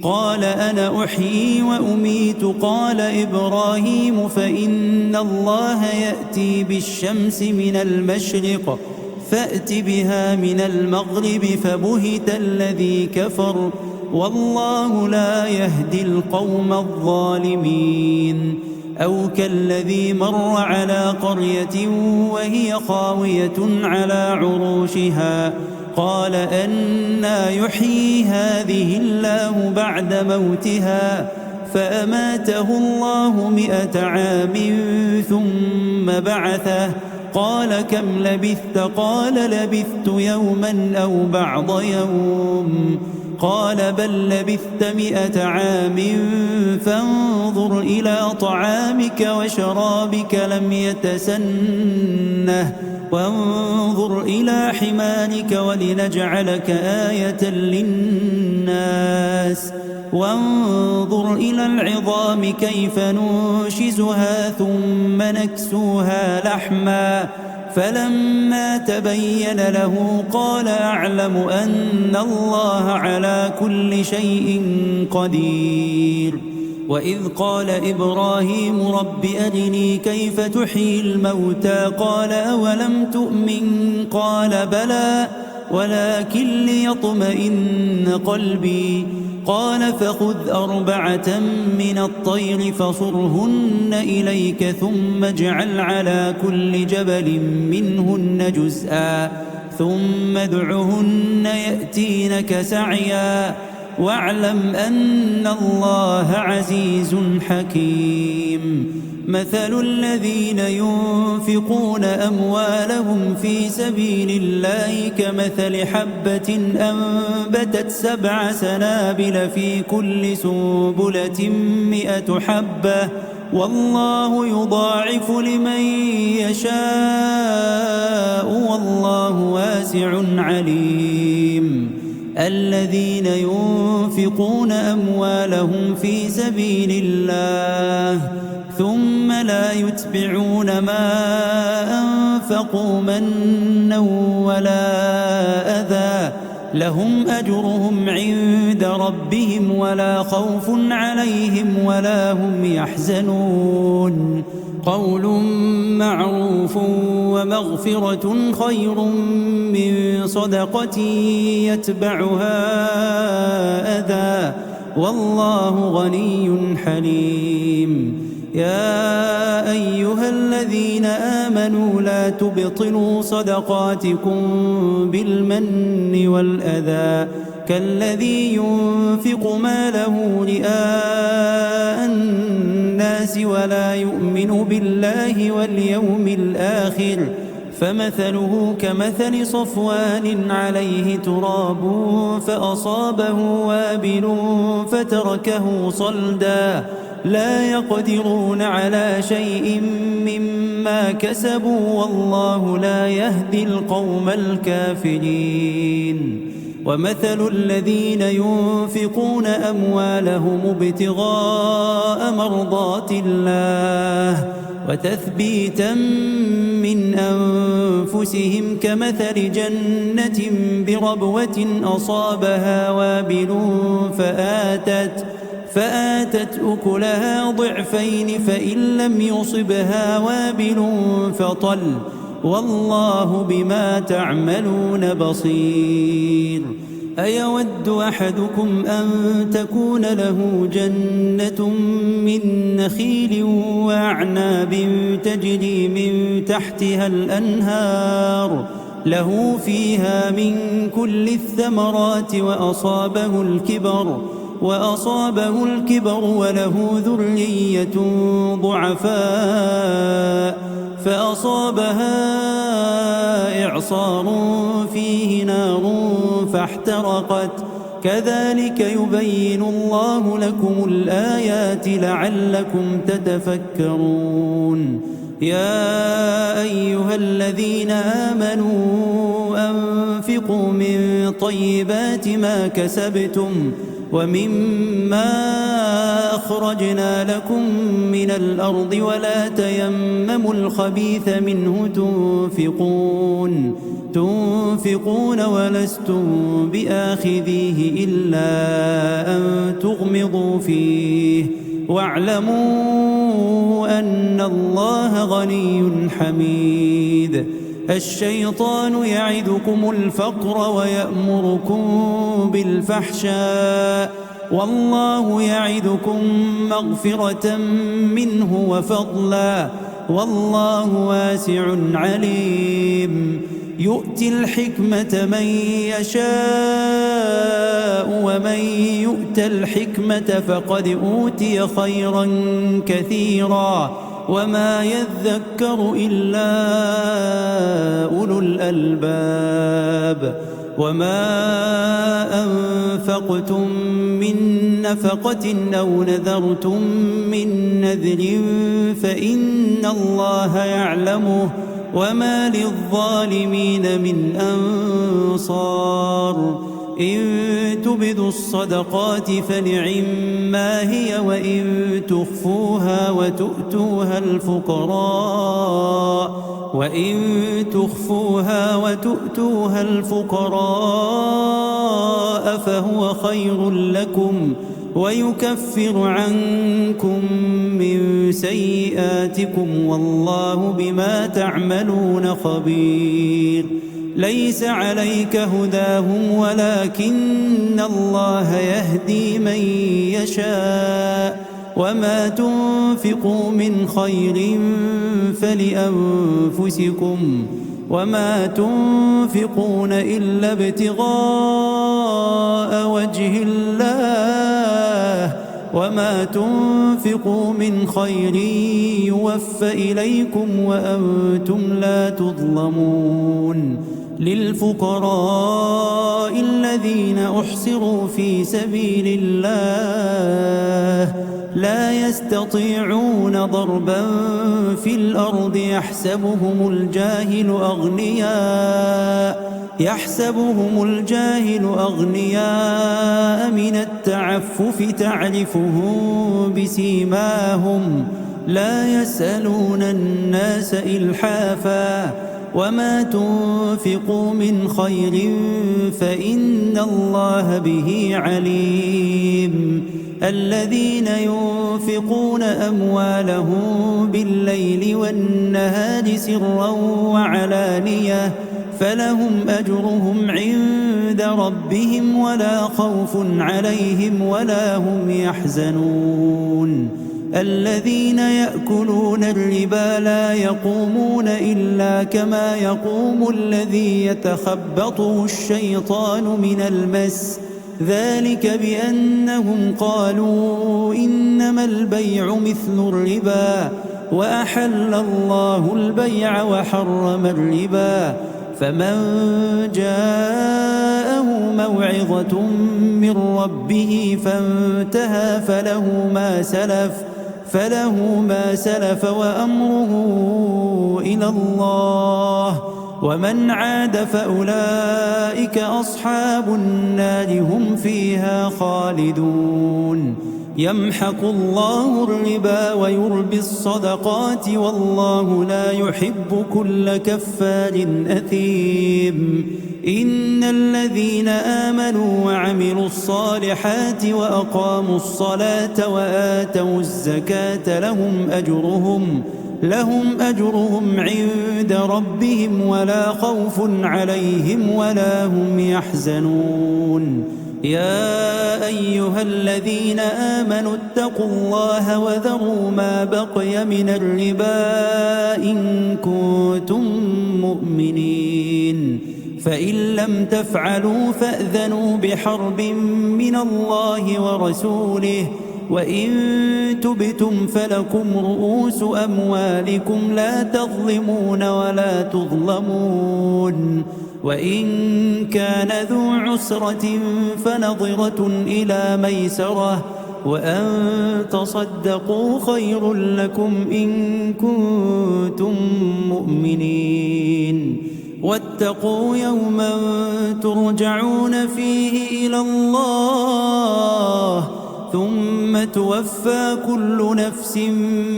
S1: قال أنا أحيي وأميت قال إبراهيم فإن الله يأتي بالشمس من المشرق فأت بها من المغرب فبهت الذي كفر والله لا يهدي القوم الظالمين أو كالذي مر على قرية وهي خاوية على عروشها قال أنى يحيي هذه الله بعد موتها فأماته الله 100 عام ثم بعثه قال كم لبثت قال لبثت يوما أو بعض يوم قال بل لبثت 100 عام فانظر إلى طعامك وشرابك لم يتسنه وانظر إلى حمارك ولنجعلك آية للناس وانظر إلى العظام كيف ننشزها ثم نكسوها لحما فلما تبين له قال أعلم أن الله على كل شيء قدير. وإذ قال إبراهيم رب أرني كيف تحيي الموتى قال أولم تؤمن قال بلى ولكن ليطمئن قلبي قال فخذ 4 من الطير فصرهن إليك ثم اجعل على كل جبل منهن جزءا ثم ادعهن يأتينك سعيا واعلم أن الله عزيز حكيم. مثل الذين ينفقون أموالهم في سبيل الله كمثل حبة أنبتت 7 سنابل في كل سنبلة 100 حبة والله يضاعف لمن يشاء والله واسع عليم. الذين ينفقون أموالهم في سبيل الله ثم لا يتبعون ما أنفقوا منا ولا أذى لهم أجرهم عند ربهم ولا خوف عليهم ولا هم يحزنون. قول معروف ومغفرة خير من صدقة يتبعها أذى والله غني حليم. يا أيها الذين آمنوا لا تبطلوا صدقاتكم بالمن والأذى كالذي ينفق ماله رئاء الناس ولا يؤمن بالله واليوم الآخر فمثله كمثل صفوان عليه تراب فأصابه وابل فتركه صلدا لا يقدرون على شيء مما كسبوا والله لا يهدي القوم الكافرين. ومثل الذين ينفقون أموالهم ابتغاء مرضات الله وتثبيتا من أنفسهم كمثل جنة بربوة أصابها وابل فآتت أكلها ضعفين فإن لم يصبها وابل فطل والله بما تعملون بصير. أيود أحدكم أن تكون له جنة من نخيل وأعناب تجري من تحتها الأنهار له فيها من كل الثمرات وأصابه الكبر وله ذرية ضعفاء فأصابها إعصار فيه نار فاحترقت كذلك يبين الله لكم الآيات لعلكم تتفكرون. يا أيها الذين آمنوا أنفقوا من طيبات ما كسبتم وممما أخرجنا لكم من الأرض ولا تيمموا الخبيث منه تنفقون ولستم بآخذيه إلا أن تغمضوا فيه واعلموا أن الله غني حميد. الشيطان يعدكم الفقر ويأمركم بالفحشاء والله يعدكم مغفرة منه وفضلا والله واسع عليم. يؤتي الحكمة من يشاء ومن يؤت الحكمة فقد أوتي خيرا كثيرا وما يذكر إلا أولو الألباب. وما أنفقتم من نفقة أو نذرتم من نذر فإن الله يعلمه وما للظالمين من أنصار. إن تبدوا الصدقات فنعما هي وإن تخفوها وتؤتوها الفقراء فهو خير لكم ويكفر عنكم من سيئاتكم والله بما تعملون خبير. ليس عليك هداهم ولكن الله يهدي من يشاء وما تنفقوا من خير فلأنفسكم وما تنفقون إلا ابتغاء وجه الله وما تنفقوا من خير يوفى إليكم وأنتم لا تظلمون. للفقراء الذين أحصروا في سبيل الله لا يستطيعون ضربا في الأرض يحسبهم الجاهل أغنياء من التعفف تعرفهم بسيماهم لا يسألون الناس إلحافا وما تنفقوا من خير فإن الله به عليم. الذين ينفقون أموالهم بالليل والنهار سرا وعلانية فلهم أجرهم عند ربهم ولا خوف عليهم ولا هم يحزنون. الذين يأكلون الربا لا يقومون إلا كما يقوم الذي يتخبطه الشيطان من المس ذلك بأنهم قالوا إنما البيع مثل الربا وأحل الله البيع وحرم الربا فمن جاءه موعظة من ربه فانتهى فله ما سلف وأمره إلى الله ومن عاد فأولئك أصحاب النار هم فيها خالدون. يمحق الله الربا ويربي الصدقات والله لا يحب كل كفار أثيم. إن الذين آمنوا وعملوا الصالحات وأقاموا الصلاة وآتوا الزكاة لهم أجرهم عند ربهم ولا خوف عليهم ولا هم يحزنون. يا أيها الذين آمنوا اتقوا الله وذروا ما بقي من الربا إن كنتم مؤمنين فإن لم تفعلوا فأذنوا بحرب من الله ورسوله وإن تبتم فلكم رؤوس أموالكم لا تظلمون ولا تظلمون. وإن كان ذو عسرة فنظرة إلى ميسرة وأن تصدقوا خير لكم إن كنتم مؤمنين. واتقوا يوما ترجعون فيه إلى الله ثم توفى كل نفس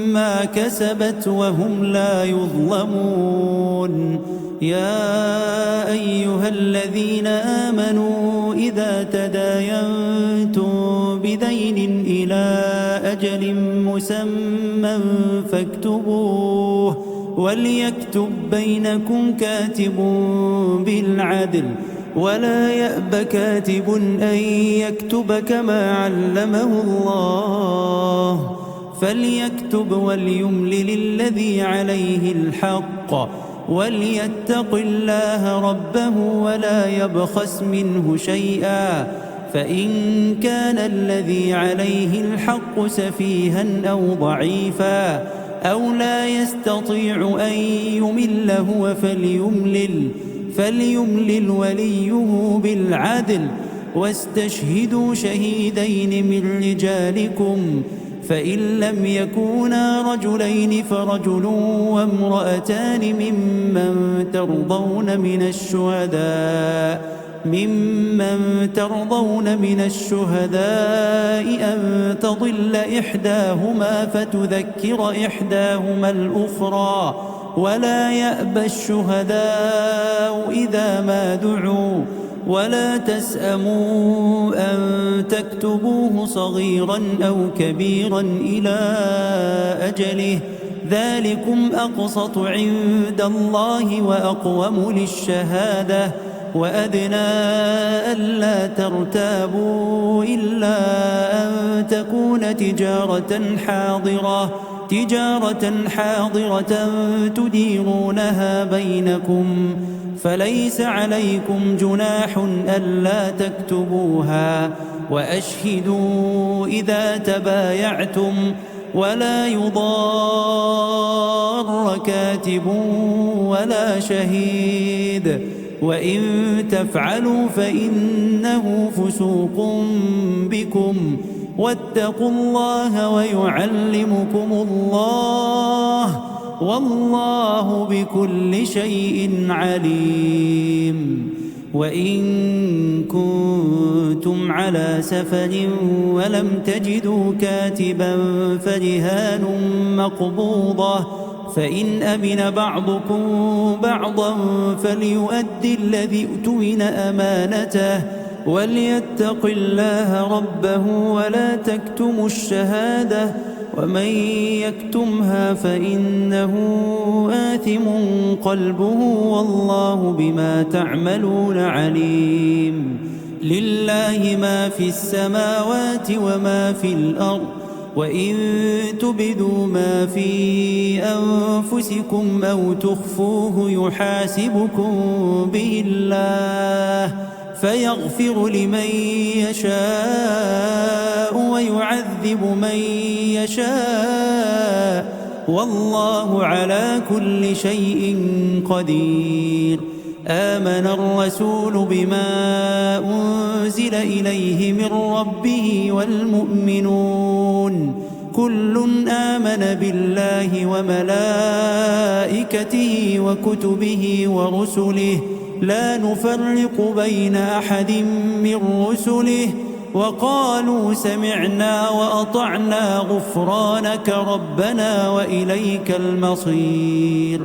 S1: ما كسبت وهم لا يظلمون. يا أيها الذين آمنوا إذا تداينتم بدين إلى أجل مسمى فاكتبوه وليكتب بينكم كاتب بالعدل ولا يأب كاتب أن يكتب كما علمه الله فليكتب وليملل الذي عليه الحق وليتق الله ربه ولا يبخس منه شيئا فإن كان الذي عليه الحق سفيها أو ضعيفا أو لا يستطيع أن يمل هو فليملل وليه بالعدل واستشهدوا شهيدين من رجالكم فإن لم يكونا رجلين فرجل وامرأتان ممن ترضون من الشهداء ممن ترضون من الشهداء أن تضل إحداهما فتذكر إحداهما الأخرى ولا يأبى الشهداء إذا ما دعوا ولا تسأموا أن تكتبوه صغيرا أو كبيرا إلى أجله ذلكم أقسط عند الله وأقوم للشهادة وأدنى ألا ترتابوا إلا أن تكون تجارة حاضرة تديرونها بينكم فليس عليكم جناح ألا تكتبوها وأشهدوا إذا تبايعتم ولا يضار كاتب ولا شهيد وإن تفعلوا فإنه فسوق بكم واتقوا الله ويعلمكم الله والله بكل شيء عليم. وإن كنتم على سفر ولم تجدوا كاتبا فرهان مقبوضة فإن أمن بعضكم بعضا فليؤدي الذي اؤتمن أمانته وليتق الله ربه ولا تكتموا الشهادة ومن يكتمها فإنه آثم قلبه والله بما تعملون عليم. لله ما في السماوات وما في الأرض وإن تبدوا ما في أنفسكم أو تخفوه يحاسبكم به الله فيغفر لمن يشاء ويعذب من يشاء والله على كل شيء قدير. آمن الرسول بما أنزل إليه من ربه والمؤمنون كل آمن بالله وملائكته وكتبه ورسله لا نفرق بين أحد من رسله وقالوا سمعنا وأطعنا غفرانك ربنا وإليك المصير.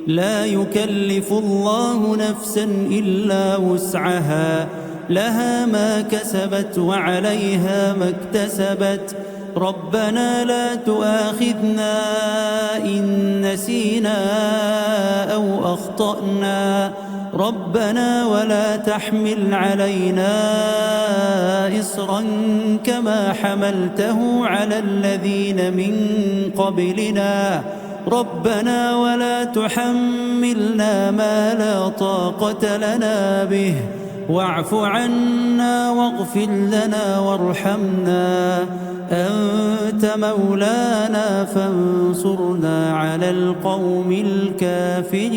S1: لا يكلف الله نفسا إلا وسعها لها ما كسبت وعليها ما اكتسبت ربنا لا تؤاخذنا إن نسينا أو أخطأنا ربنا ولا تحمل علينا إصرا كما حملته على الذين من قبلنا ربنا ولا تحملنا ما لا طاقة لنا به واعف عنا واغفر لنا وارحمنا أنت مولانا فانصرنا على القوم الكافرين.